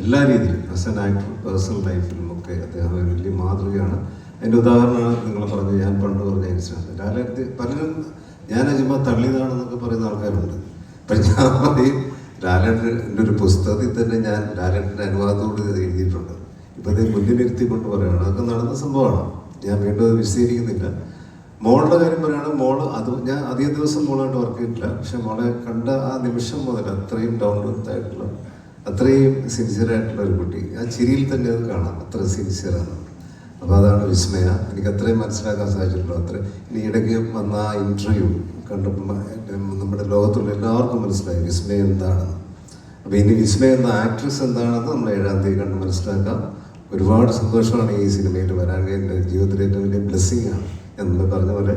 എല്ലാ രീതിയിലും ആസ് എൻ ആക്ടർ പേഴ്സണൽ ലൈഫിലും ഒക്കെ അദ്ദേഹം ഒരു വലിയ മാതൃകയാണ്. അതിൻ്റെ ഉദാഹരണമാണ് നിങ്ങൾ പറഞ്ഞത്. ഞാൻ പണ്ട് പറഞ്ഞ ഇൻസിഡൻറ്റ് ലാലേട്ടൻ പലരും ഞാൻ ചുമ്മാ തള്ളിയതാണെന്നൊക്കെ പറയുന്ന ആൾക്കാരുണ്ട്. അപ്പം ഞാൻ പറയും ലാലേട്ടൻ്റെ ഒരു പുസ്തകത്തിൽ തന്നെ ഞാൻ ലാലേട്ടൻ്റെ അനുവാദത്തോട് എഴുതിയിട്ടുണ്ട്. ഇപ്പം അത് മുന്നിലിരുത്തിക്കൊണ്ട് പറയുകയാണ്. അതൊക്കെ നടന്ന സംഭവമാണ്. ഞാൻ വീണ്ടും അത് വിശദീകരിക്കുന്നില്ല. മോളുടെ കാര്യം പറയുകയാണെങ്കിൽ മോള് അത് ഞാൻ അധികം ദിവസം മോളായിട്ട് വർക്ക് ചെയ്തിട്ടില്ല. പക്ഷെ മോളെ കണ്ട ആ നിമിഷം മുതൽ അത്രയും ഡൗൺ ടു എർത്ത് ആയിട്ടുള്ള, അത്രയും സിൻസിയറായിട്ടുള്ള ഒരു കുട്ടി. ആ ചിരിയിൽ തന്നെ അത് കാണാം, അത്ര സിൻസിയറാണ്. അപ്പോൾ അതാണ് വിസ്മയ. എനിക്ക് അത്രയും മനസ്സിലാക്കാൻ സാധിച്ചിട്ടുള്ളൂ. ഇനി ഇടയ്ക്ക് വന്ന ആ ഇൻ്റർവ്യൂ കണ്ടപ്പോൾ നമ്മുടെ ലോകത്തുള്ള എല്ലാവർക്കും മനസ്സിലായി വിസ്മയ എന്താണെന്ന്. അപ്പോൾ ഇനി വിസ്മയ എന്ന ആക്ട്രസ് എന്താണെന്ന് നമ്മൾ 7-ാം തീയതി കണ്ട് മനസ്സിലാക്കാം. ഒരുപാട് സന്തോഷമാണ് ഈ സിനിമയിൽ വരാൻ. എൻ്റെ ജീവിതത്തിലെ ഏറ്റവും വലിയ ബ്ലെസ്സിങ് ആണ്. എന്ന് പറഞ്ഞ പോലെ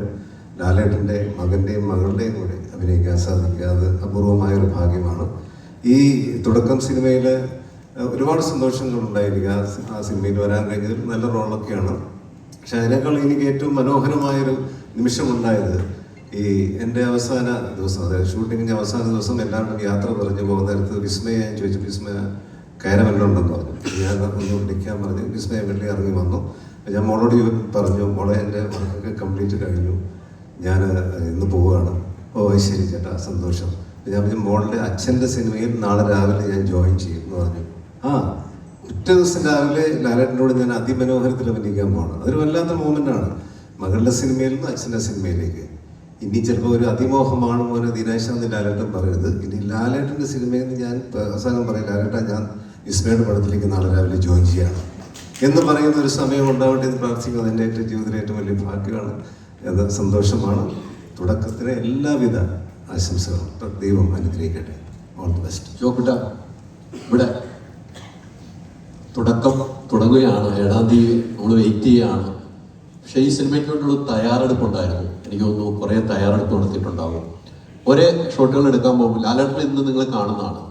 ലാലേട്ടൻ്റെ മകൻ്റെയും മകളുടെയും കൂടെ അഭിനയിക്കാൻ സാധിക്കുക, അത് അപൂർവമായൊരു ഭാഗ്യമാണ്. ഈ തുടക്കം സിനിമയിൽ ഒരുപാട് സന്തോഷങ്ങളുണ്ടായിരിക്കുക. ആ സിനിമയിൽ വരാൻ കഴിഞ്ഞത് നല്ല റോളൊക്കെയാണ്. പക്ഷെ അതിനേക്കാൾ എനിക്ക് ഏറ്റവും മനോഹരമായൊരു നിമിഷമുണ്ടായത് ഈ എൻ്റെ അവസാന ദിവസം, അതായത് ഷൂട്ടിങ്ങിൻ്റെ അവസാന ദിവസം എല്ലാവരും യാത്ര പറഞ്ഞു പോകുന്ന നേരത്ത് വിസ്മയ ഞാൻ ചോദിച്ചു, വിസ്മയ കയറമെല്ലുണ്ടെന്ന് പറഞ്ഞു. ഞാൻ ഒന്ന് വിളിക്കാൻ പറഞ്ഞു. വിസ്മയ വെള്ളി ഇറങ്ങി വന്നു. ഞാൻ മോളോട് പറഞ്ഞു, മോളെ എൻ്റെ വർക്കൊക്കെ കംപ്ലീറ്റ് കഴിഞ്ഞു, ഞാൻ ഇന്ന് പോവുകയാണ്. ഓ ശരി ചേട്ടാ, സന്തോഷം. ഞാൻ പറഞ്ഞു മോളുടെ അച്ഛൻ്റെ സിനിമയിൽ നാളെ രാവിലെ ഞാൻ ജോയിൻ ചെയ്യും എന്ന് പറഞ്ഞു. ഒറ്റ ദിവസം രാവിലെ ലാലേട്ടനോട് ഞാൻ അതിമനോഹരത്തിൽ അഭിനയിക്കാൻ പോകണം. അതൊരു വല്ലാത്ത മൂമെൻ്റാണ്. മകളുടെ സിനിമയിൽ നിന്ന് അച്ഛൻ്റെ സിനിമയിലേക്ക്. ഇനി ചിലപ്പോൾ ഒരു അതിമോഹമാണ് മോനെ ദിനേശ എന്ന് ലാലേട്ടൻ പറയരുത്. ഇനി ലാലേട്ടൻ്റെ സിനിമയിൽ നിന്ന് ഞാൻ അവസാനം പറയും, ലാലേട്ട ഞാൻ വിസ്മയുടെ പടത്തിലേക്ക് നാളെ രാവിലെ ജോയിൻ ചെയ്യണം എന്ന് പറയുന്ന ഒരു സമയം ഉണ്ടാവട്ടെ എന്ന് പ്രാർത്ഥിക്കുന്നത് എൻ്റെ ഏറ്റവും ജീവിതത്തിലെ ഏറ്റവും വലിയ ഭാഗ്യമാണ്. അത് സന്തോഷമാണ്. തുടക്കത്തിന് എല്ലാവിധ ആശംസകളും ദൈവം അനുഗ്രഹിക്കട്ടെ. All the best. ജോക്കുട്ട, ഇവിടെ തുടക്കം തുടങ്ങുകയാണ്. 7-ാം തീയതി നമ്മൾ വെയിറ്റ് ചെയ്യുകയാണ്. പക്ഷേ ഈ സിനിമയ്ക്ക് വേണ്ടിയുള്ള തയ്യാറെടുപ്പുണ്ടായിരുന്നു. എനിക്ക് തോന്നുന്നു കുറേ തയ്യാറെടുപ്പ് നടത്തിയിട്ടുണ്ടാകും. ഒരേ ഷോട്ടുകൾ എടുക്കാൻ പോകുമ്പോൾ ലാലേട്ടൻ ഇന്ന് നിങ്ങൾ കാണുന്നതാണ്.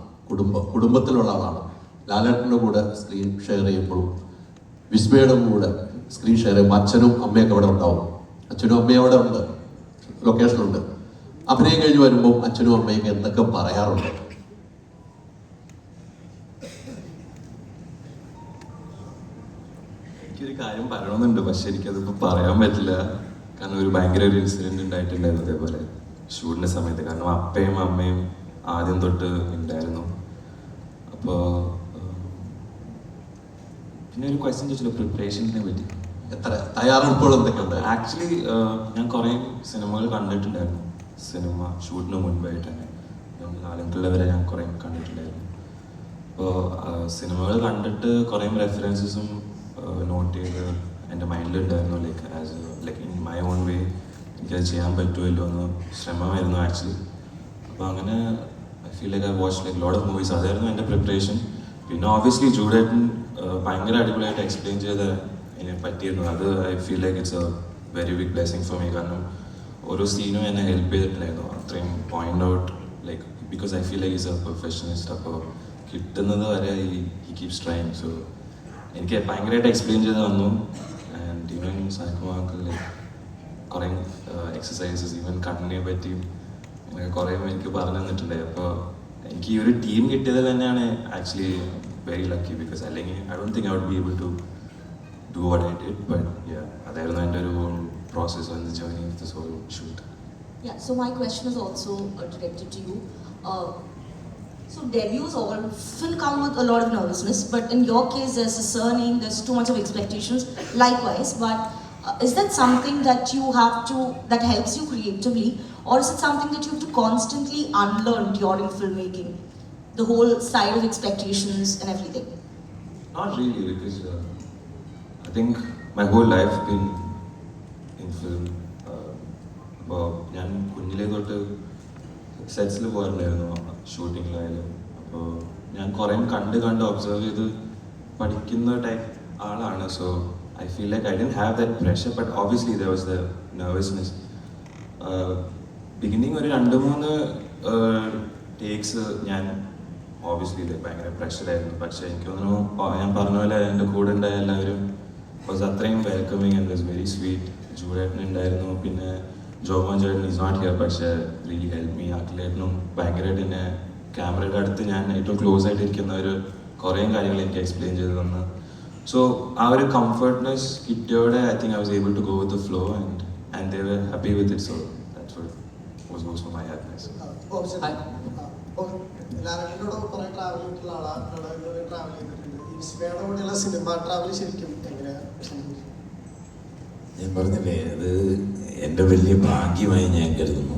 കുടുംബത്തിലുള്ള ആളാണ്. ലാലേട്ടൻ്റെ കൂടെ സ്ക്രീൻ ഷെയർ ചെയ്യുമ്പോഴും വിസ്മയുടെ കൂടെ സ്ക്രീൻ ഷെയർ ചെയ്യുമ്പോൾ അച്ഛനും അമ്മയൊക്കെ അവിടെ ഉണ്ടാവും. അച്ഛനും അമ്മയും അവിടെ ഉണ്ട്, ലൊക്കേഷനുണ്ട്. അഭിനയം കഴിഞ്ഞ് വരുമ്പോൾ അച്ഛനും അമ്മയൊക്കെ എന്തൊക്കെ പറയാറുണ്ട്? എനിക്കൊരു കാര്യം പറയണമെന്നുണ്ട്, പക്ഷെ എനിക്കതിപ്പോൾ പറയാൻ പറ്റില്ല. കാരണം ഒരു ഭയങ്കര ഒരു ഇൻസിഡൻറ്റ് ഉണ്ടായിട്ടുണ്ടായിരുന്നു അതേപോലെ ഷൂട്ടിൻ്റെ സമയത്ത്. കാരണം അപ്പയും അമ്മയും ആദ്യം തൊട്ട് ഉണ്ടായിരുന്നു. അപ്പോൾ പിന്നെ ഒരു ക്വസ്റ്റ്യൻ ചോദിച്ചല്ലോ പ്രിപ്പറേഷനെ പറ്റി. എത്ര തയ്യാറെടുപ്പുകൾ എന്തൊക്കെയുണ്ട്? ആക്ച്വലി ഞാൻ കുറേ സിനിമകൾ കണ്ടിട്ടുണ്ടായിരുന്നു. സിനിമ ഷൂട്ടിന് മുൻപായിട്ട് തന്നെ നാലഞ്ചുള്ള വരെ ഞാൻ കുറേ കണ്ടിട്ടുണ്ടായിരുന്നു. അപ്പോൾ സിനിമകൾ കണ്ടിട്ട് കുറേ റെഫറൻസസും നോട്ട് ചെയ്ത് എൻ്റെ മൈൻഡിലുണ്ടായിരുന്നു. Like in my own way എനിക്കത് ചെയ്യാൻ പറ്റുമല്ലോ എന്ന് ശ്രമമായിരുന്നു ആക്ച്വലി. അപ്പോൾ അങ്ങനെ I feel like I watch like lot of movies. അതായിരുന്നു എൻ്റെ പ്രിപ്പറേഷൻ. പിന്നെ ഓബ്വിയസ്ലി ജൂഡേട്ടൻ ഭയങ്കര അടിപൊളിയായിട്ട് എക്സ്പ്ലെയിൻ ചെയ്ത് അതിനെ പറ്റിയിരുന്നു. അത് I feel like it's a very big blessing for me. കാരണം ഓരോ സീനും എന്നെ ഹെൽപ്പ് ചെയ്തിട്ടുണ്ടായിരുന്നു അത്രയും point out like because I feel like is a perfectionist. അപ്പോൾ കിട്ടുന്നത് വരെ ഹി കീപ്സ് ട്രൈങ്. സോ എനിക്ക് ഭയങ്കരമായിട്ട് എക്സ്പ്ലെയിൻ ചെയ്ത് തന്നു. ആൻഡ് ഈവൻ സായികുമാർക്ക് ലൈക്ക് കുറേ എക്സസൈസസ് ഈവൻ കണ്ണിനെ പറ്റിയും കുറേ എനിക്ക് പറഞ്ഞു തന്നിട്ടുണ്ടായി. അപ്പോൾ എനിക്ക് ഈ ഒരു ടീം കിട്ടിയതിൽ തന്നെയാണ് ആക്ച്വലി വെരി ലക്കി. ബിക്കോസ് അല്ലെങ്കിൽ I don't think I would be able to do what I did, but yeah, അതായിരുന്നു എൻ്റെ ഒരു process on the journey of this whole shoot. Yeah, so my question is also directed to you. So debuts often come with a lot of nervousness, but in your case there's a surname, there's too much of expectations, likewise, but is that something that that helps you creatively, or is it something that you have to constantly unlearn during filmmaking, the whole side of expectations and everything? Not really, because I think my whole life been in film. അപ്പോൾ ഞാൻ കുഞ്ഞിലേ തൊട്ട് സെറ്റ്സിൽ പോയിട്ടുണ്ടായിരുന്നു ഷൂട്ടിങ്ങിലായാലും. അപ്പോൾ ഞാൻ കുറേ കണ്ട് observe ചെയ്ത് പഠിക്കുന്ന ടൈപ്പ് ആളാണ്. So I feel like I don't have that pressure, but obviously there was the nervousness. Beginning ഒരു 2-3 ടേക്സ് ഞാൻ ഓബ്വിയസ്ലി ഭയങ്കര പ്രഷറായിരുന്നു. പക്ഷേ എനിക്ക് തോന്നുന്നു ഞാൻ പറഞ്ഞ പോലെ എൻ്റെ കൂടെ ഉണ്ടായ എല്ലാവരും വാസ് അത്രയും welcoming and was very sweet. ജൂഡേട്ടൻ ഉണ്ടായിരുന്നു, പിന്നെ ജോമോൻ ചേട്ടൻ ഈസ് നോട്ട് ഹിയർ, പക്ഷേ റിയലി ഹെൽപ്പ് മീ. അഖിലേട്ടനും ഭയങ്കരമായിട്ട് എന്നെ ക്യാമറയുടെ അടുത്ത് ഞാൻ ഏറ്റവും ക്ലോസ് ആയിട്ട് ഇരിക്കുന്നവർ കുറേ കാര്യങ്ങൾ എനിക്ക് എക്സ്പ്ലെയിൻ ചെയ്ത് തന്നു. സോ ആ ഒരു കംഫർട്ട്നെസ് കിട്ടിയോടെ I think I was able to go with the flow and they were happy with it. So that's what was for my happiness. ലാലേട്ടനോട് കുറേ ട്രാവൽ ചെയ്തിട്ടുള്ള ആളാണ്, ട്രാവൽ ചെയ്തിട്ടുണ്ട്. ഈ വിസ്മയുടെ കൂടെയുള്ള സിനിമ ട്രാവൽ ശരിക്കും എങ്ങനെയാണ് സംഭവിച്ചത്? ഞാൻ പറഞ്ഞില്ലേ, അത് എൻ്റെ വലിയ ഭാഗ്യമായി ഞാൻ കരുതുന്നു.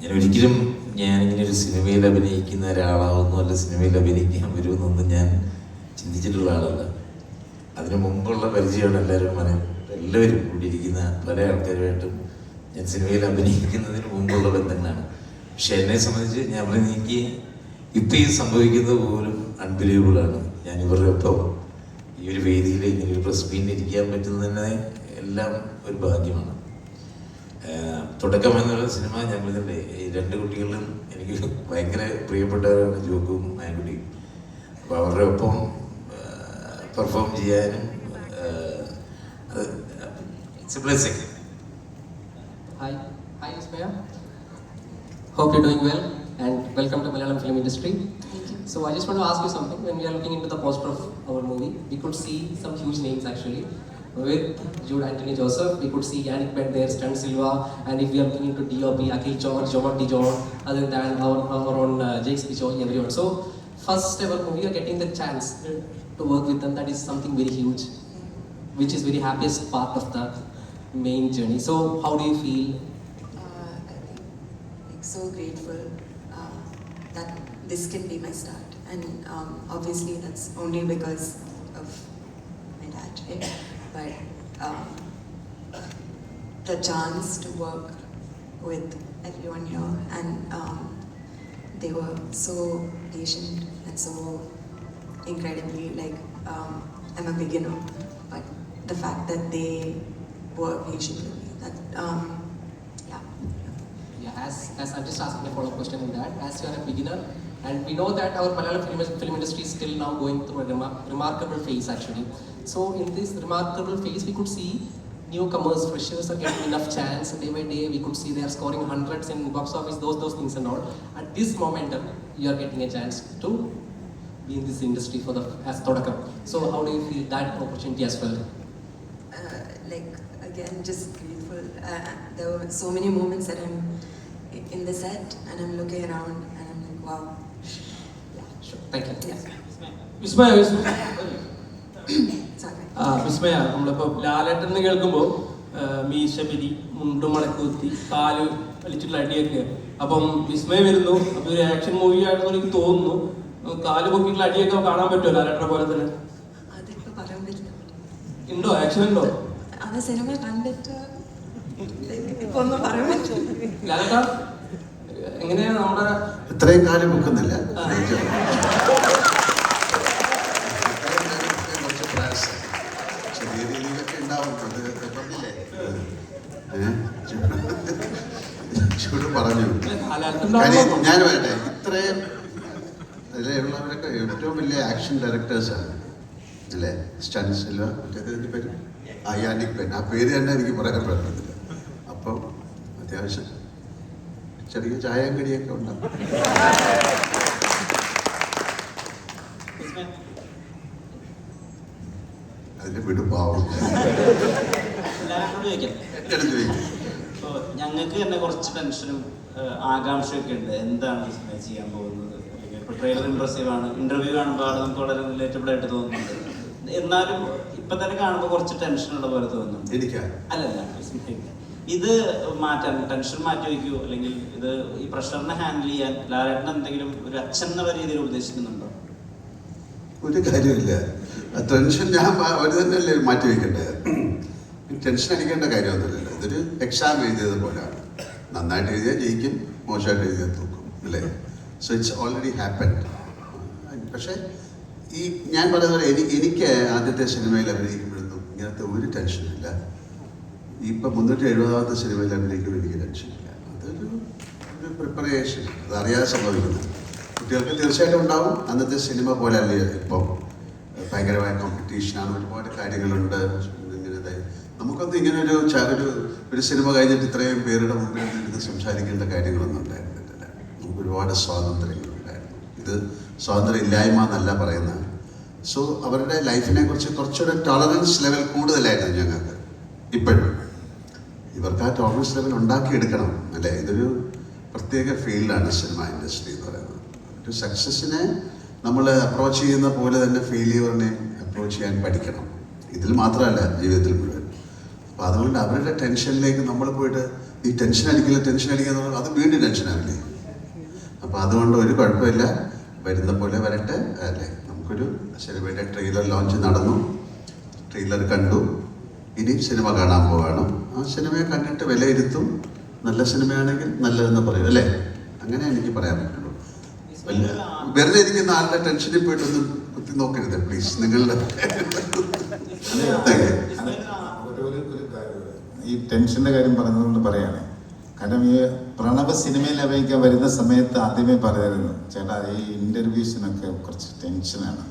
ഞാൻ ഒരിക്കലും ഞാനിങ്ങനെ ഒരു സിനിമയിൽ അഭിനയിക്കുന്ന ഒരാളാവുന്നു, അല്ല സിനിമയിൽ അഭിനയിക്കാൻ വരുമെന്നൊന്നും ഞാൻ ചിന്തിച്ചിട്ടുള്ള ആളല്ല. അതിനു മുമ്പുള്ള പരിചയമാണ് എല്ലാവരും കൂടിയിരിക്കുന്ന പല ആൾക്കാരുമായിട്ടും ഞാൻ സിനിമയിൽ അഭിനയിക്കുന്നതിന് മുമ്പുള്ള ബന്ധങ്ങളാണ്. പക്ഷെ എന്നെ സംബന്ധിച്ച് ഞാൻ എനിക്ക് ഇപ്പം ഈ സംഭവിക്കുന്നത് പോലും അൺബിലീവബിളാണ്. ഞാൻ ഇവരുടെ ഒപ്പം ഈ ഒരു വേദിയിൽ ഇങ്ങനെ ഒരു പ്രസ് മീറ്റിൽ ഇരിക്കാൻ പറ്റുന്നത് തന്നെ എല്ലാം ഒരു ഭാഗ്യമാണ്. തുടക്കം എന്നുള്ള സിനിമ ഞാൻ പറഞ്ഞില്ലേ, ഈ 2 കുട്ടികളും എനിക്ക് ഭയങ്കര പ്രിയപ്പെട്ടവരാണ്, ജോക്കും ആൻകുട്ടിയും. അപ്പോൾ അവരുടെ ഒപ്പം പെർഫോം ചെയ്യാനും it's A blessing. Hi, Ismaya. Hope you're doing well and welcome to Malayalam film industry. Thank you. So I just want to ask you something. When we are looking into the poster of our movie, we could see some huge names actually. With Jude Anthony Joseph, we could see Yannick Bed there, Stan Silva, and if we are looking into DOP, Akhil George, Jomar Dijon, other than our own Jakes Pichon, everyone. So first ever movie, we are getting the chance to work with them. That is something very huge, which is very happiest part of the main journey. So how do you feel? I think like so grateful that this can be my start, and obviously that's only because of my dad, right? But the chance to work with everyone here, and they were so patient and so incredibly like I'm a beginner, but the fact that they were patient with me, that As I'm just asking a follow-up question on that, as you are a beginner, and we know that our Malayalam film industry is still now going through a remarkable phase actually. So in this remarkable phase, we could see newcomers, freshers are getting enough chance day by day. We could see they are scoring hundreds in box office, those things and all. At this momentum, you are getting a chance to be in this industry as Thodakam. So how do you feel that opportunity as well? like again, just grateful. there were so many moments that I'm in the set and I'm looking around and I'm like, wow. Thank you. Yeah. Vismaya Sorry. വിസ്മയ നമ്മളിപ്പോ ലാലേട്ടൻ എന്ന് കേൾക്കുമ്പോൾ മീശ പിരി മുണ്ടും മടക്കുത്തി കാല് വലിച്ചിട്ടുള്ള അടിയൊക്കെ അപ്പം വിസ്മയ വരുന്നു. അപ്പൊ ഒരു ആക്ഷൻ മൂവി ആണെന്ന് എനിക്ക് തോന്നുന്നു. കാല് പൊക്കിയിട്ടുള്ള അടിയൊക്കെ കാണാൻ പറ്റുമോ ലാലേട്ടനെ പോലെ തന്നെ? അതിപ്പോ പറയാൻ പറ്റില്ല. ഉണ്ടോ, ആക്ഷൻ ഉണ്ടോ? അത് സിനിമ കണ്ടിട്ട് ഇപ്പൊ ഒന്നും പറയാൻ പറ്റില്ല. ലാലേട്ട എങ്ങനെയാ നമ്മുടെ ഇത്രയും കാലം വെക്കുന്നില്ല. കുറച്ച് പ്രയാസം ചെറിയ രീതിയിലൊക്കെ ഉണ്ടാവും. അത് പറഞ്ഞില്ലേ, ചൂട് പറഞ്ഞു. കാര്യം ഞാൻ പറയട്ടെ, ഇത്രയും ഇതിലുള്ളവരൊക്കെ ഏറ്റവും വലിയ ആക്ഷൻ ഡയറക്ടേഴ്സാണ് അല്ലേ? സ്റ്റൺസില്ല മറ്റേതിൻ്റെ പേര് യാനിക് ബെൻ, ആ പേര് തന്നെ എനിക്ക് പറയാൻ പറ്റുന്നില്ല. അപ്പം അത്യാവശ്യം ചെറിയ ചായയും കടിയൊക്കെ ഉണ്ടാവും. അതിന് വിടുപാവും ഞങ്ങൾക്ക് തന്നെ കുറച്ച് ടെൻഷനും ആകാംക്ഷയൊക്കെ ഉണ്ട്. എന്താണ് വിസ്മയ ചെയ്യാൻ പോകുന്നത്? അല്ലെങ്കിൽ ഇപ്പോൾ ട്രെയിലർ ഇംപ്രസീവ് ആണ്, ഇന്റർവ്യൂ കാണുമ്പോൾ ആൾ നമുക്ക് വളരെ റിലേറ്റബിൾ ആയിട്ട് തോന്നുന്നുണ്ട്. എന്നാലും ഇപ്പൊ തന്നെ കാണുമ്പോൾ കുറച്ച് ടെൻഷനുള്ള പോലെ തോന്നുന്നു. അല്ലല്ല, ഇത് മാറ്റാൻ ടെൻഷൻ മാറ്റി വയ്ക്കൂ, അല്ലെങ്കിൽ ഇത് ഈ പ്രഷറിനെ ഹാൻഡിൽ ചെയ്യാൻ ലാലേട്ടൻ എന്തെങ്കിലും ഒരു അച്ഛൻ എന്നുള്ള രീതിയിൽ ഉദ്ദേശിക്കുന്നുണ്ടോ? ഒരു കാര്യമില്ല. ടെൻഷൻ ഞാൻ അവർ തന്നെയല്ലേ മാറ്റി വയ്ക്കേണ്ടത്. ടെൻഷൻ അടിക്കേണ്ട കാര്യമൊന്നുമില്ലല്ലോ. ഇതൊരു എക്സാം എഴുതിയത് പോലെയാണ്. നന്നായിട്ട് എഴുതിയാൽ ജയിക്കും, മോശമായിട്ട് എഴുതിയാൽ തൂക്കും അല്ലേ? So it's already happened. പക്ഷേ ഈ ഞാൻ പറയുന്ന പോലെ എനിക്ക് ആദ്യത്തെ സിനിമയിൽ അഭിനയിക്കുമ്പോഴൊന്നും ഇങ്ങനത്തെ ഒരു ടെൻഷനില്ല. ഇപ്പം 370ാമത്തെ സിനിമയിൽ അഭിനയിക്കുമ്പോൾ എനിക്ക് ടെൻഷനില്ല. അതൊരു പ്രിപ്പറേഷൻ, അത് അറിയാതെ സംഭവിക്കുന്നത്. കുട്ടികൾക്ക് തീർച്ചയായിട്ടും ഉണ്ടാവും. അന്നത്തെ സിനിമ പോലെ അല്ലേ ഇപ്പം ഭയങ്കരമായ കോമ്പറ്റീഷനാണ്, ഒരുപാട് കാര്യങ്ങളുണ്ട്. ഇങ്ങനെ നമുക്കൊന്നും ഇങ്ങനെ ഒരു സിനിമ കഴിഞ്ഞിട്ട് ഇത്രയും പേരുടെ മുമ്പിൽ ഇരുന്ന് സംസാരിക്കേണ്ട കാര്യങ്ങളൊന്നും ഉണ്ടായിരുന്നില്ല. നമുക്ക് ഒരുപാട് സ്വാതന്ത്ര്യങ്ങളുണ്ടായിരുന്നു. ഇത് സ്വാതന്ത്ര്യം ഇല്ലായ്മ എന്നല്ല പറയുന്നത്. സോ അവരുടെ ലൈഫിനെ കുറിച്ച് കുറച്ചുകൂടെ ടോളറൻസ് ലെവൽ കൂടുതലായിരുന്നു ഞങ്ങൾക്ക്. ഇപ്പോഴും ഇവർക്ക് ആ ടോളറൻസ് ലെവൽ ഉണ്ടാക്കിയെടുക്കണം അല്ലേ? ഇതൊരു പ്രത്യേക ഫീൽഡാണ് സിനിമ ഇൻഡസ്ട്രി എന്ന് പറയുന്നത്. ഒരു സക്സസ്സിനെ നമ്മൾ അപ്രോച്ച് ചെയ്യുന്ന പോലെ തന്നെ ഫെയിലിയറിനെ അപ്രോച്ച് ചെയ്യാൻ പഠിക്കണം. ഇതിൽ മാത്രമല്ല, ജീവിതത്തിൽ മുഴുവൻ. അപ്പോൾ അതുകൊണ്ട് അവരുടെ ടെൻഷനിലേക്ക് നമ്മൾ പോയിട്ട് ഈ ടെൻഷൻ അടിക്കുക അത് വീണ്ടും ടെൻഷനാവില്ലേ? അപ്പോൾ അതുകൊണ്ട് ഒരു കുഴപ്പമില്ല, വരുന്ന പോലെ വരട്ടെ അല്ലേ? നമുക്കൊരു സിനിമയുടെ ട്രെയിലർ ലോഞ്ച് നടന്നു, ട്രെയിലർ കണ്ടു, ഇനി സിനിമ കാണാൻ പോവാണ്. ആ സിനിമയെ കണ്ടിട്ട് വിലയിരുത്തും. നല്ല സിനിമയാണെങ്കിൽ നല്ലതെന്ന് പറയും അല്ലേ? അങ്ങനെ എനിക്ക് പറയാൻ പറ്റുള്ളൂ. വെറുതെ ഇരിക്കുന്ന ആളുടെ ടെൻഷനിൽ പോയിട്ടൊന്നും കുത്തി നോക്കരുത് പ്ലീസ്. നിങ്ങളുടെ ഈ ടെൻഷൻ്റെ കാര്യം പറഞ്ഞതുകൊണ്ട് പറയാണ്. കാരണം ഈ പ്രണവ് സിനിമയിൽ അഭിനയിക്കാൻ വരുന്ന സമയത്ത് ആദ്യമേ പറയായിരുന്നു, ചേട്ടാ ഈ ഇൻ്റർവ്യൂസിനൊക്കെ കുറച്ച് ടെൻഷനാണ്.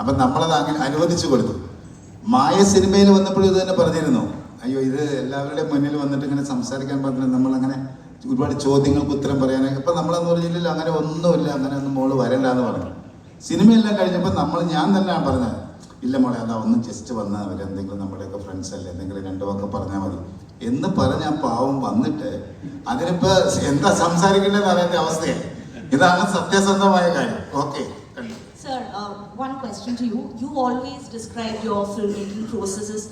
അപ്പം നമ്മളത് അങ്ങനെ അനുവദിച്ചു കൊടുത്തു. മായ സിനിമയിൽ വന്നപ്പോഴും ഇത് തന്നെ പറഞ്ഞിരുന്നു, അയ്യോ ഇത് എല്ലാവരുടെയും മുന്നിൽ വന്നിട്ട് ഇങ്ങനെ സംസാരിക്കാൻ പറഞ്ഞിട്ട് നമ്മളങ്ങനെ ഒരുപാട് ചോദ്യങ്ങൾക്ക് ഉത്തരം പറയാനൊക്കെ. ഇപ്പം നമ്മളെന്ന് പറഞ്ഞില്ല, അങ്ങനെ ഒന്നുമില്ല, അങ്ങനെ ഒന്നും മോള് വരണ്ട എന്ന് പറഞ്ഞു. സിനിമയെല്ലാം കഴിഞ്ഞപ്പോൾ ഞാൻ തന്നെയാണ് പറഞ്ഞത്, ഇല്ല മോളെ അതാ ഒന്ന് ജസ്റ്റ് വന്നാൽ അവർ എന്തെങ്കിലും നമ്മുടെയൊക്കെ ഫ്രണ്ട്സ് അല്ലേ, എന്തെങ്കിലും രണ്ടു വാക്ക് പറഞ്ഞാൽ മതി എന്ന് പറഞ്ഞ പാവം വന്നിട്ട് അതിനിപ്പോ എന്താ സംസാരിക്കേണ്ടതെന്ന് അറിയേണ്ട അവസ്ഥയാണ്. ഇതാണ് സത്യസന്ധമായ കാര്യം. Okay. Sir, one question to you. You always describe your filmmaking process as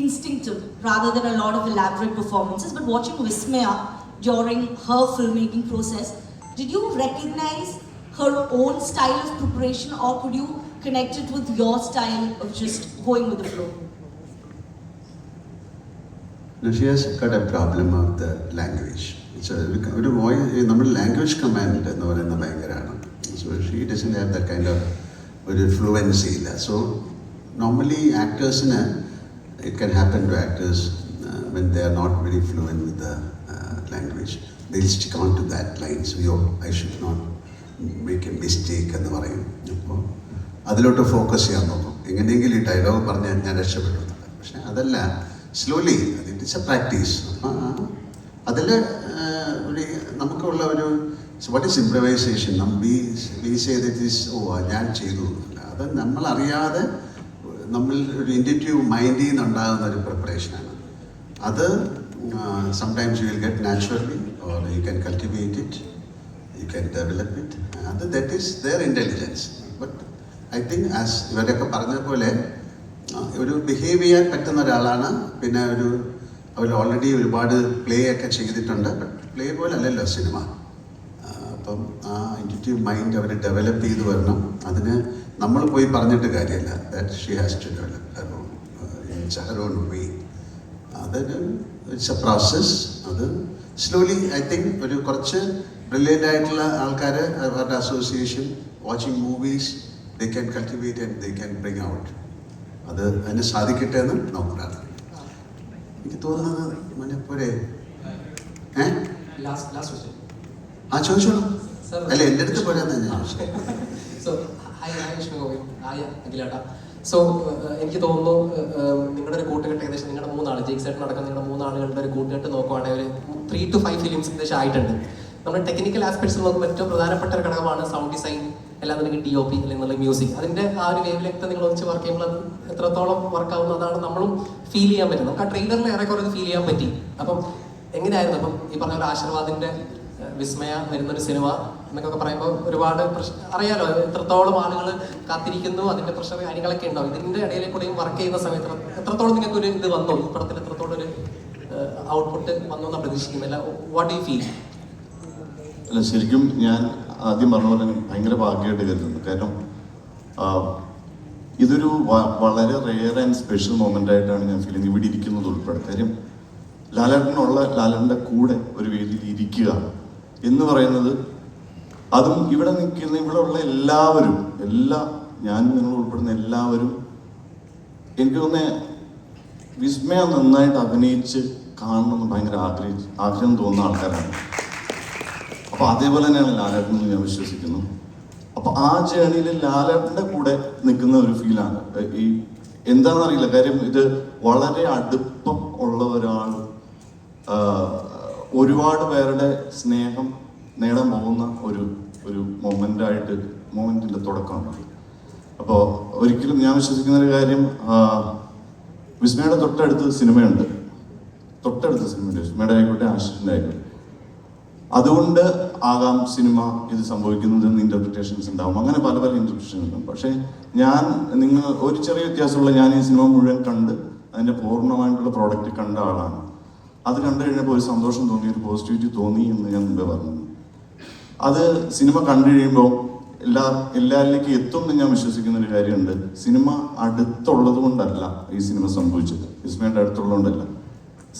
instinctive rather than a lot of elaborate performances. But watching Vismaya during her filmmaking process, did you recognize her own style of preparation, or could you connect it with your style of just going with the flow? No, she has got a problem of the language. ഒരു നമ്മുടെ language command എന്ന് പറയുന്നത് ഭയങ്കരമാണ്. So she doesn't have that kind of ഒരു fluency ഇല്ല. So normally ആക്ടേഴ്സിന് it can happen to actors when they are not very fluent with the language. They will stick on to that lines. Yo I should not make a mistake എന്ന് പറയും. അപ്പോൾ അതിലോട്ട് focus ചെയ്യാൻ നോക്കും. എങ്ങനെയെങ്കിലും ഈ dialogue പറഞ്ഞാൽ ഞാൻ രക്ഷപ്പെട്ടു. പക്ഷെ അതല്ല, slowly it is A practice. അപ്പം അതിൽ നമുക്കുള്ള ഒരു വാട്ട് ഈസ് ഇംപ്രവൈസേഷൻ, ഞാൻ ചെയ്തു, അത് നമ്മളറിയാതെ നമ്മൾ ഒരു ഇൻഡ്യൂറ്റീവ് മൈൻഡിൽ നിന്നുണ്ടാകുന്ന ഒരു പ്രിപ്പറേഷനാണ്. അത് sometimes you will get naturally, or you can cultivate it, you can develop it. That is their intelligence. But I think as ഇവരൊക്കെ പറഞ്ഞ പോലെ ഒരു ബിഹേവ് ചെയ്യാൻ പറ്റുന്ന ഒരാളാണ്. പിന്നെ അവർ ഓൾറെഡി ഒരുപാട് പ്ലേ ഒക്കെ ചെയ്തിട്ടുണ്ട്. ബട്ട് പ്ലേ പോലെ അല്ലല്ലോ സിനിമ. അപ്പം ആ ഇൻറ്റ്യൂട്ടീവ് മൈൻഡ് അവർ ഡെവലപ്പ് ചെയ്ത് വരണം. അതിന് നമ്മൾ പോയി പറഞ്ഞിട്ട് കാര്യമില്ല. That she has to develop her own way. അതൊരു ഇറ്റ്സ് എ പ്രോസസ്. അത് സ്ലോലി ഐ തിങ്ക് ഒരു കുറച്ച് ബ്രില്യൻ്റ് ആയിട്ടുള്ള ആൾക്കാർ അവരുടെ association watching movies they can cultivate and they can bring out. അതിന് സാധിക്കട്ടെ എന്ന് നമുക്ക് പ്രാർത്ഥിക്കാം. എനിക്ക് തോന്നുന്നത് മനപ്പോരെ ചോദിച്ചോളൂ. അല്ല എൻ്റെ അടുത്ത് പോരാന്ന് ഞാൻ. സോ എനിക്ക് തോന്നുന്നു നിങ്ങളുടെ ഒരു കൂട്ടുകെട്ട് ഏകദേശം നിങ്ങളുടെ 3 ആൾ ജെയ്ക്സേട്ടൻ അടക്കം നിങ്ങളുടെ 3 ആളുകളുടെ ഒരു കൂട്ടുകെട്ട് നോക്കുവാണെങ്കിൽ ഒരു 3 to 5 ഫിലിംസ് ഏകദേശം ആയിട്ടുണ്ട്. നമ്മൾ ടെക്നിക്കൽ ആസ്പെക്ട്സിൽ നോക്കുമ്പോൾ ഏറ്റവും പ്രധാനപ്പെട്ട ഒരു ഘടകമാണ് സൗണ്ട് ഡിസൈൻ, അല്ലാന്നുണ്ടെങ്കിൽ DOP അല്ലെങ്കിൽ മ്യൂസിക്. അതിൻ്റെ ആ ഒരു വേവ് ലെങ്ത് നിങ്ങൾ ഒന്നിച്ച് വർക്ക് ചെയ്യുമ്പോൾ അത് എത്രത്തോളം വർക്ക് ആവുന്നു അതാണ് നമ്മളും ഫീൽ ചെയ്യാൻ പറ്റും. നമുക്ക് ആ ട്രെയിലറിൽ ഏറെക്കുറെ ഫീൽ ചെയ്യാൻ പറ്റി. അപ്പം എങ്ങനെയായിരുന്നു അപ്പം ഈ പറഞ്ഞ ഒരു ആശീർവാദിൻ്റെ വിസ്മയ വരുന്നൊരു സിനിമ എന്നൊക്കെ പറയുമ്പോൾ ഒരുപാട് അറിയാലോ എത്രത്തോളം ആളുകൾ കാത്തിരിക്കുന്നു, അതിൻ്റെ പ്രഷർ കാര്യങ്ങളൊക്കെ ഉണ്ടാവും. ഇതിൻ്റെ ഇടയിലെ കൂടെയും വർക്ക് ചെയ്യുന്ന സമയത്ത് എത്രത്തോളം നിങ്ങൾക്ക് ഒരു ഇത് വന്നു, ഈ പടത്തിൽ എത്രത്തോളം ഒരു ഔട്ട്പുട്ട് വന്നു എന്നാണ് പ്രതീക്ഷിക്കുന്നില്ല. What do you feel? അല്ല, ശരിക്കും ഞാൻ ആദ്യം പറഞ്ഞ പോലെ ഭയങ്കര ഭാഗ്യമായിട്ട് കരുതുന്നു. കാരണം ഇതൊരു വളരെ റെയർ ആൻഡ് സ്പെഷ്യൽ മൊമെൻ്റ് ആയിട്ടാണ് ഞാൻ ഫീൽ ചെയ്യുന്നത്, ഇവിടെ ഇരിക്കുന്നത് ഉൾപ്പെടെ. കാര്യം ലാലേട്ടൻ്റെ കൂടെ ഒരു വേദിയിൽ ഇരിക്കുക എന്ന് പറയുന്നത്, അതും ഇവിടെ ഉള്ള എല്ലാവരും, ഞാനും നിങ്ങൾ ഉൾപ്പെടുന്ന എല്ലാവരും എനിക്ക് തോന്നുന്നത് വിസ്മയ നന്നായിട്ട് അഭിനയിച്ച് കാണണമെന്ന് ഭയങ്കര ആഗ്രഹം തോന്നുന്ന ആൾക്കാരാണ്. അപ്പോൾ അതേപോലെ തന്നെയാണ് ലാലേട്ടൻ എന്ന് ഞാൻ വിശ്വസിക്കുന്നു. അപ്പോൾ ആ ജേണിയിൽ ലാലേട്ടൻ്റെ കൂടെ നിൽക്കുന്ന ഒരു ഫീലാണ്. ഈ എന്താണെന്നറിയില്ല, കാര്യം ഇത് വളരെ അടുപ്പം ഉള്ള ഒരാൾ ഒരുപാട് പേരുടെ സ്നേഹം നേടാൻ പോകുന്ന ഒരു മൊമെൻറ്റിൻ്റെ തുടക്കമാണ്. അപ്പോൾ ഒരിക്കലും ഞാൻ വിശ്വസിക്കുന്ന ഒരു കാര്യം, വിസ്മയുടെ തൊട്ടടുത്ത് സിനിമയുണ്ട്, വിസ്മയുടെ ആയിക്കോട്ടെ ആശിഷിൻ്റെ ആയിക്കോട്ടെ. അതുകൊണ്ട് ആകാം സിനിമ ഇത് സംഭവിക്കുന്നതെന്ന് ഇൻ്റർപ്രിറ്റേഷൻസ് ഉണ്ടാവും, അങ്ങനെ പല ഇൻ്റർപ്രിറ്റേഷൻസ് ഉണ്ടാവും. പക്ഷേ നിങ്ങൾ ഒരു ചെറിയ വ്യത്യാസമുള്ള, ഞാൻ ഈ സിനിമ മുഴുവൻ കണ്ട് അതിൻ്റെ പൂർണ്ണമായിട്ടുള്ള പ്രോഡക്റ്റ് കണ്ട ആളാണ്. അത് കണ്ടു കഴിഞ്ഞപ്പോൾ ഒരു സന്തോഷം തോന്നി, ഒരു പോസിറ്റിവിറ്റി തോന്നി എന്ന് ഞാൻ മുമ്പേ പറഞ്ഞു. അത് സിനിമ കണ്ടു കഴിയുമ്പോൾ എല്ലാവരിലേക്ക് എത്തും എന്ന് ഞാൻ വിശ്വസിക്കുന്ന ഒരു കാര്യമുണ്ട്. സിനിമ അടുത്തുള്ളത് കൊണ്ടല്ല ഈ സിനിമ സംഭവിച്ചത്, വിസ്മയുടെ അടുത്തുള്ളതുകൊണ്ടല്ല.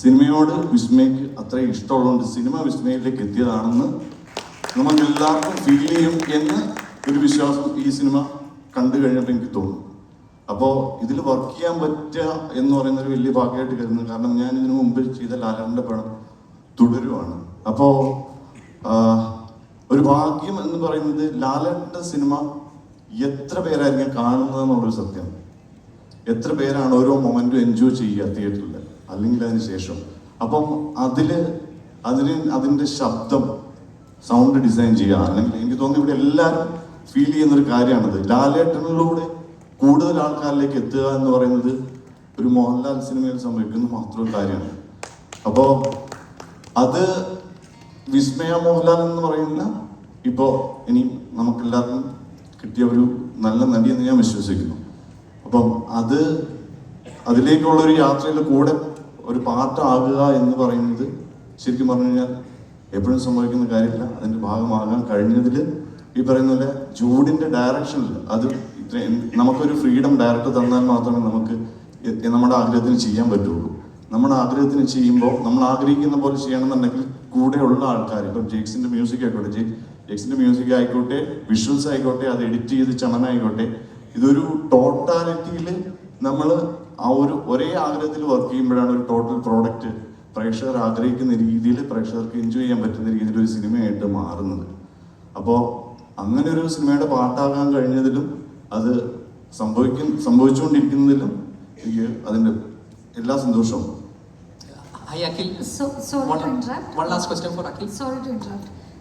സിനിമയോട് വിസ്മയ്ക്ക് അത്ര ഇഷ്ടമുള്ളതുകൊണ്ട് സിനിമ വിസ്മയിലേക്ക് എത്തിയതാണെന്ന് നമുക്ക് എല്ലാവർക്കും ഫീൽ ചെയ്യും എന്ന് ഒരു വിശ്വാസം ഈ സിനിമ കണ്ടു കഴിഞ്ഞപ്പോൾ എനിക്ക് തോന്നുന്നു. അപ്പോൾ ഇതിൽ വർക്ക് ചെയ്യാൻ പറ്റുക എന്ന് പറയുന്ന ഒരു വലിയ ഭാഗ്യമായിട്ട് കരുതുന്നു. കാരണം ഞാൻ ഇതിനു മുമ്പ് ചെയ്ത ലാലേട്ടൻ്റെ പടം തുടരുവാണ്. അപ്പോൾ ഒരു ഭാഗ്യം എന്ന് പറയുന്നത് ലാലേട്ടൻ്റെ സിനിമ എത്ര പേരായിരിക്കും കാണുന്നത് എന്നുള്ളൊരു സത്യം. എത്ര പേരാണ് ഓരോ മൊമെൻറ്റും എൻജോയ് ചെയ്യുക തിയേറ്ററിൽ അല്ലെങ്കിൽ അതിന് ശേഷം. അപ്പം അതിൻ്റെ ശബ്ദം, സൗണ്ട് ഡിസൈൻ ചെയ്യുക, അല്ലെങ്കിൽ എനിക്ക് തോന്നുന്നു ഇവിടെ എല്ലാവരും ഫീൽ ചെയ്യുന്നൊരു കാര്യമാണത്. ലാലേട്ടനിലൂടെ കൂടുതൽ ആൾക്കാരിലേക്ക് എത്തുക എന്ന് പറയുന്നത് ഒരു മോഹൻലാൽ സിനിമയിൽ സംഭവിക്കുന്ന മാത്രം കാര്യമാണ്. അപ്പോൾ അത് വിസ്മയ മോഹൻലാൽ എന്ന് പറയുന്ന ഇപ്പോൾ ഇനി നമുക്കെല്ലാവർക്കും കിട്ടിയ ഒരു നല്ല നടിയെന്ന് ഞാൻ വിശ്വസിക്കുന്നു. അപ്പം അതിലേക്കുള്ളൊരു യാത്രയിൽ കൂടെ ഒരു പാർട്ടാകുക എന്ന് പറയുന്നത് ശരിക്കും പറഞ്ഞു കഴിഞ്ഞാൽ എപ്പോഴും സംഭവിക്കുന്ന കാര്യമില്ല. അതിൻ്റെ ഭാഗമാകാൻ കഴിഞ്ഞതിൽ ഈ പറയുന്ന പോലെ ജൂഡിൻ്റെ ഡയറക്ഷനിൽ അത് നമുക്കൊരു ഫ്രീഡം ഡയറക്ടർ തന്നാൽ മാത്രമേ നമുക്ക് നമ്മുടെ ആഗ്രഹത്തിന് ചെയ്യാൻ പറ്റുള്ളൂ. നമ്മുടെ ആഗ്രഹത്തിന് ചെയ്യുമ്പോൾ നമ്മൾ ആഗ്രഹിക്കുന്ന പോലെ ചെയ്യണമെന്നുണ്ടെങ്കിൽ കൂടെയുള്ള ആൾക്കാർ, ഇപ്പം ജെയ്ക്സിൻ്റെ മ്യൂസിക് ആയിക്കോട്ടെ, വിഷ്വൽസ് ആയിക്കോട്ടെ, അത് എഡിറ്റ് ചെയ്ത് ചമനായിക്കോട്ടെ, ഇതൊരു ടോട്ടാലിറ്റിയിൽ നമ്മൾ ആ ഒരേ ആഗ്രഹത്തിൽ വർക്ക് ചെയ്യുമ്പോഴാണ് ഒരു ടോട്ടൽ പ്രോഡക്റ്റ് പ്രേക്ഷകർ ആഗ്രഹിക്കുന്ന രീതിയിൽ, പ്രേക്ഷകർക്ക് എൻജോയ് ചെയ്യാൻ പറ്റുന്ന രീതിയിൽ ഒരു സിനിമയായിട്ട് മാറുന്നത്. അപ്പോൾ അങ്ങനെ ഒരു സിനിമയുടെ പാട്ടാകാൻ കഴിഞ്ഞതിലും അത് സംഭവിച്ചുകൊണ്ടിരിക്കുന്നതിലും എനിക്ക് അതിൻ്റെ എല്ലാ സന്തോഷവും.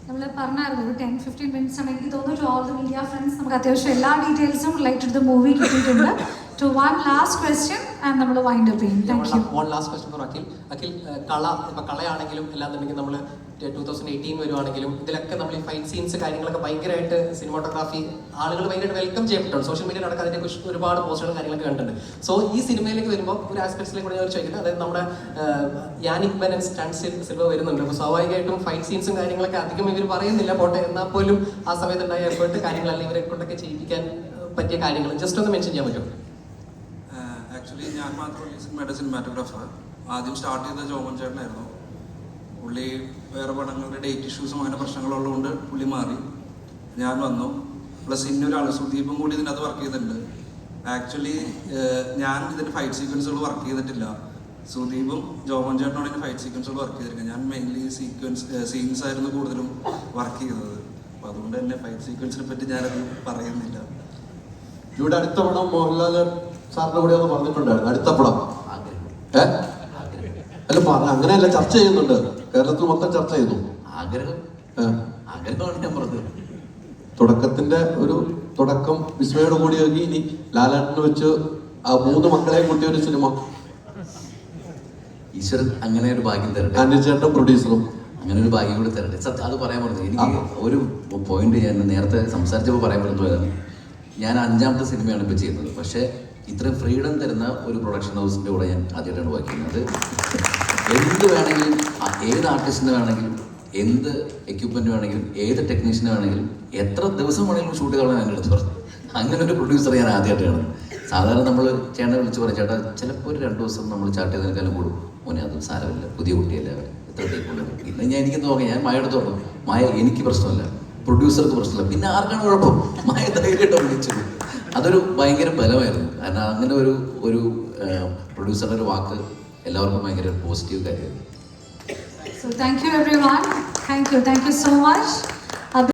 നമ്മൾ പറഞ്ഞായിരുന്നു ഒരു 10-15 മിനിറ്റ്സ് ആണ്. എനിക്ക് തോന്നുന്നു to all the media friends നമുക്ക് അത്യാവശ്യം എല്ലാ ഡീറ്റെയിൽസും റിലേറ്റഡ് ടു ദ മൂവി കിട്ടിയിട്ടുണ്ട്. To one last question, and നമ്മൾ വൈൻഡ് അപ്പ് ചെയ്യും. Thank you. One last question for Akhil. Akhil, ഇപ്പം കളയാണെങ്കിലും എല്ലാന്നുണ്ടെങ്കിൽ നമ്മൾ 2018 വരുവാണെങ്കിലും ഇതിലൊക്കെ നമ്മൾ ഈ ഫൈറ്റ് സീൻസ് കാര്യങ്ങളൊക്കെ ഭയങ്കരമായിട്ട് സിനിമാറ്റോഗ്രാഫി ആളുകൾ ഭയങ്കരമായിട്ട് വെൽക്കം ചെയ്യപ്പെട്ടുണ്ട്. സോഷ്യൽ മീഡിയ അടക്കം അതിനെ കുറിച്ച് ഒരുപാട് പോസ്റ്റുകളും കാര്യങ്ങളൊക്കെ കണ്ടിട്ടുണ്ട്. സോ ഈ സിനിമയിലേക്ക് വരുമ്പോൾ ഒരു ആസ്പെക്ട്സിലേക്ക് കൂടെ ഞാൻ ചോദിക്കുന്നത്, അതായത് നമ്മുടെ Yannick Ben and Stan Silva വരുന്നുണ്ട്. അപ്പോൾ സ്വാഭാവികമായിട്ടും ഫൈറ്റ് സീൻസും കാര്യങ്ങളൊക്കെ അധികം ഇവർ പറയുന്നില്ല പോട്ടെ, എന്നാൽ പോലും ആ സമയത്തുണ്ടായ എഫേർട്ട് കാര്യങ്ങളല്ല ഇവരെ കൊണ്ടൊക്കെ ചെയ്യിപ്പിക്കാൻ പറ്റിയ കാര്യങ്ങൾ ജസ്റ്റ് ഒന്ന് മെൻഷൻ ചെയ്യാൻ പറ്റുമോ? ആക്ച്വലി ഞാൻ മാത്രമല്ല ഈ സിനിമയുടെ സിനിമാറ്റോഗ്രാഫർ. ആദ്യം സ്റ്റാർട്ട് ചെയ്ത ജോമൻ ചേട്ടനായിരുന്നു. പുള്ളി വേറെ പടങ്ങളുടെ ഡേറ്റ് ഇഷ്യൂസും അങ്ങനെ പ്രശ്നങ്ങളുള്ളതുകൊണ്ട് പുള്ളി മാറി, ഞാൻ വന്നു. പ്ലസ് ഇന്നൊരാൾ സുദീപും കൂടി ഇതിനകത്ത് വർക്ക് ചെയ്തിട്ടുണ്ട്. ആക്ച്വലി ഞാൻ ഇതിൻ്റെ ഫൈറ്റ് സീക്വൻസുകൾ വർക്ക് ചെയ്തിട്ടില്ല. സുദീപും ജോമൻ ചേട്ടനാണ് ഇതിൻ്റെ ഫൈറ്റ് സീക്വൻസുകൾ വർക്ക് ചെയ്തിരിക്കുന്നത്. ഞാൻ മെയിൻലി സീൻസ് ആയിരുന്നു കൂടുതലും വർക്ക് ചെയ്തത്. അപ്പോൾ അതുകൊണ്ട് തന്നെ ഫൈറ്റ് സീക്വൻസിനെ പറ്റി ഞാനത് പറയുന്നില്ല. ഇവിടെ അടുത്ത പടം മോഹൻലാൽ സാറിന്റെ കൂടെ ഒന്ന് പറഞ്ഞിട്ടുണ്ടായിരുന്നു. അടുത്ത പടം അല്ല പറഞ്ഞ അങ്ങനെയല്ല, ചർച്ച ചെയ്യുന്നുണ്ട്, കേരളത്തിൽ മൊത്തം ചർച്ച ചെയ്യുന്നു. തുടക്കത്തിന്റെ ഒരു തുടക്കം വിസ്മയോട് കൂടിയാക്കി ഇനി ലാലേട്ടന് വെച്ച് ആ 3 മക്കളെയും കൂട്ടിയ ഒരു സിനിമ. ഈശ്വരൻ അങ്ങനെ ഒരു ഭാഗ്യം തരട്ടെ. ആന്റിച്ചേട്ടൻ പ്രൊഡ്യൂസറും അങ്ങനെ ഒരു ഭാഗ്യം കൂടി തരട്ടെ. സത്യം അത് പറയാൻ പറഞ്ഞത് എനിക്ക് ഒരു പോയിന്റ് ഞാൻ നേരത്തെ സംസാരിച്ചപ്പോൾ പറയാൻ പറ്റുന്നതാണ്. ഞാൻ 5ാമത്തെ സിനിമയാണ് ഇപ്പോൾ ചെയ്യുന്നത്. പക്ഷേ ഇത്രയും ഫ്രീഡം തരുന്ന ഒരു പ്രൊഡക്ഷൻ ഹൗസിൻ്റെ കൂടെ ഞാൻ ആദ്യമായിട്ടാണ് വർക്ക് ചെയ്യുന്നത്. എന്ത് വേണമെങ്കിലും, ഏത് ആർട്ടിസ്റ്റിന് വേണമെങ്കിലും, എന്ത് എക്യുപ്മെൻറ്റ് വേണമെങ്കിലും, ഏത് ടെക്നീഷ്യന് വേണമെങ്കിലും, എത്ര ദിവസം വേണമെങ്കിലും ഷൂട്ട് കളയാൻ എൻ്റെ അടുത്ത് പറഞ്ഞു. അങ്ങനെ ഒരു പ്രൊഡ്യൂസർ ഞാൻ ആദ്യമായിട്ടാണ്. സാധാരണ നമ്മൾ ചേട്ടനെ വിളിച്ച് പറയും, ചേട്ടാ ചിലപ്പോൾ ഒരു 2 ദിവസം നമ്മൾ ചാർട്ട് ചെയ്തതിനേക്കാളും കൂടും. മോനെ അതും സാരമില്ല, പുതിയ കുട്ടിയല്ലേ അവർ, എത്ര ടേക്കുള്ളത്. പിന്നെ ഞാൻ എനിക്ക് നോക്കാം, ഞാൻ മായയുടെ തുറന്നു. മായ എനിക്ക് പ്രശ്നമല്ല, പ്രൊഡ്യൂസർക്ക് പ്രശ്നമില്ല, പിന്നെ ആർക്കാണ് കുഴപ്പം? മായ ധൈര്യമായിട്ട് വിളിച്ചത്. അതൊരു ഭയങ്കര ബലമായിരുന്നു. കാരണം അങ്ങനെ ഒരു പ്രൊഡ്യൂസറുടെ ഒരു വാക്ക് എല്ലാവർക്കും ഭയങ്കര പോസിറ്റീവ് കാര്യമായിരുന്നു. So thank you everyone. Thank you so much.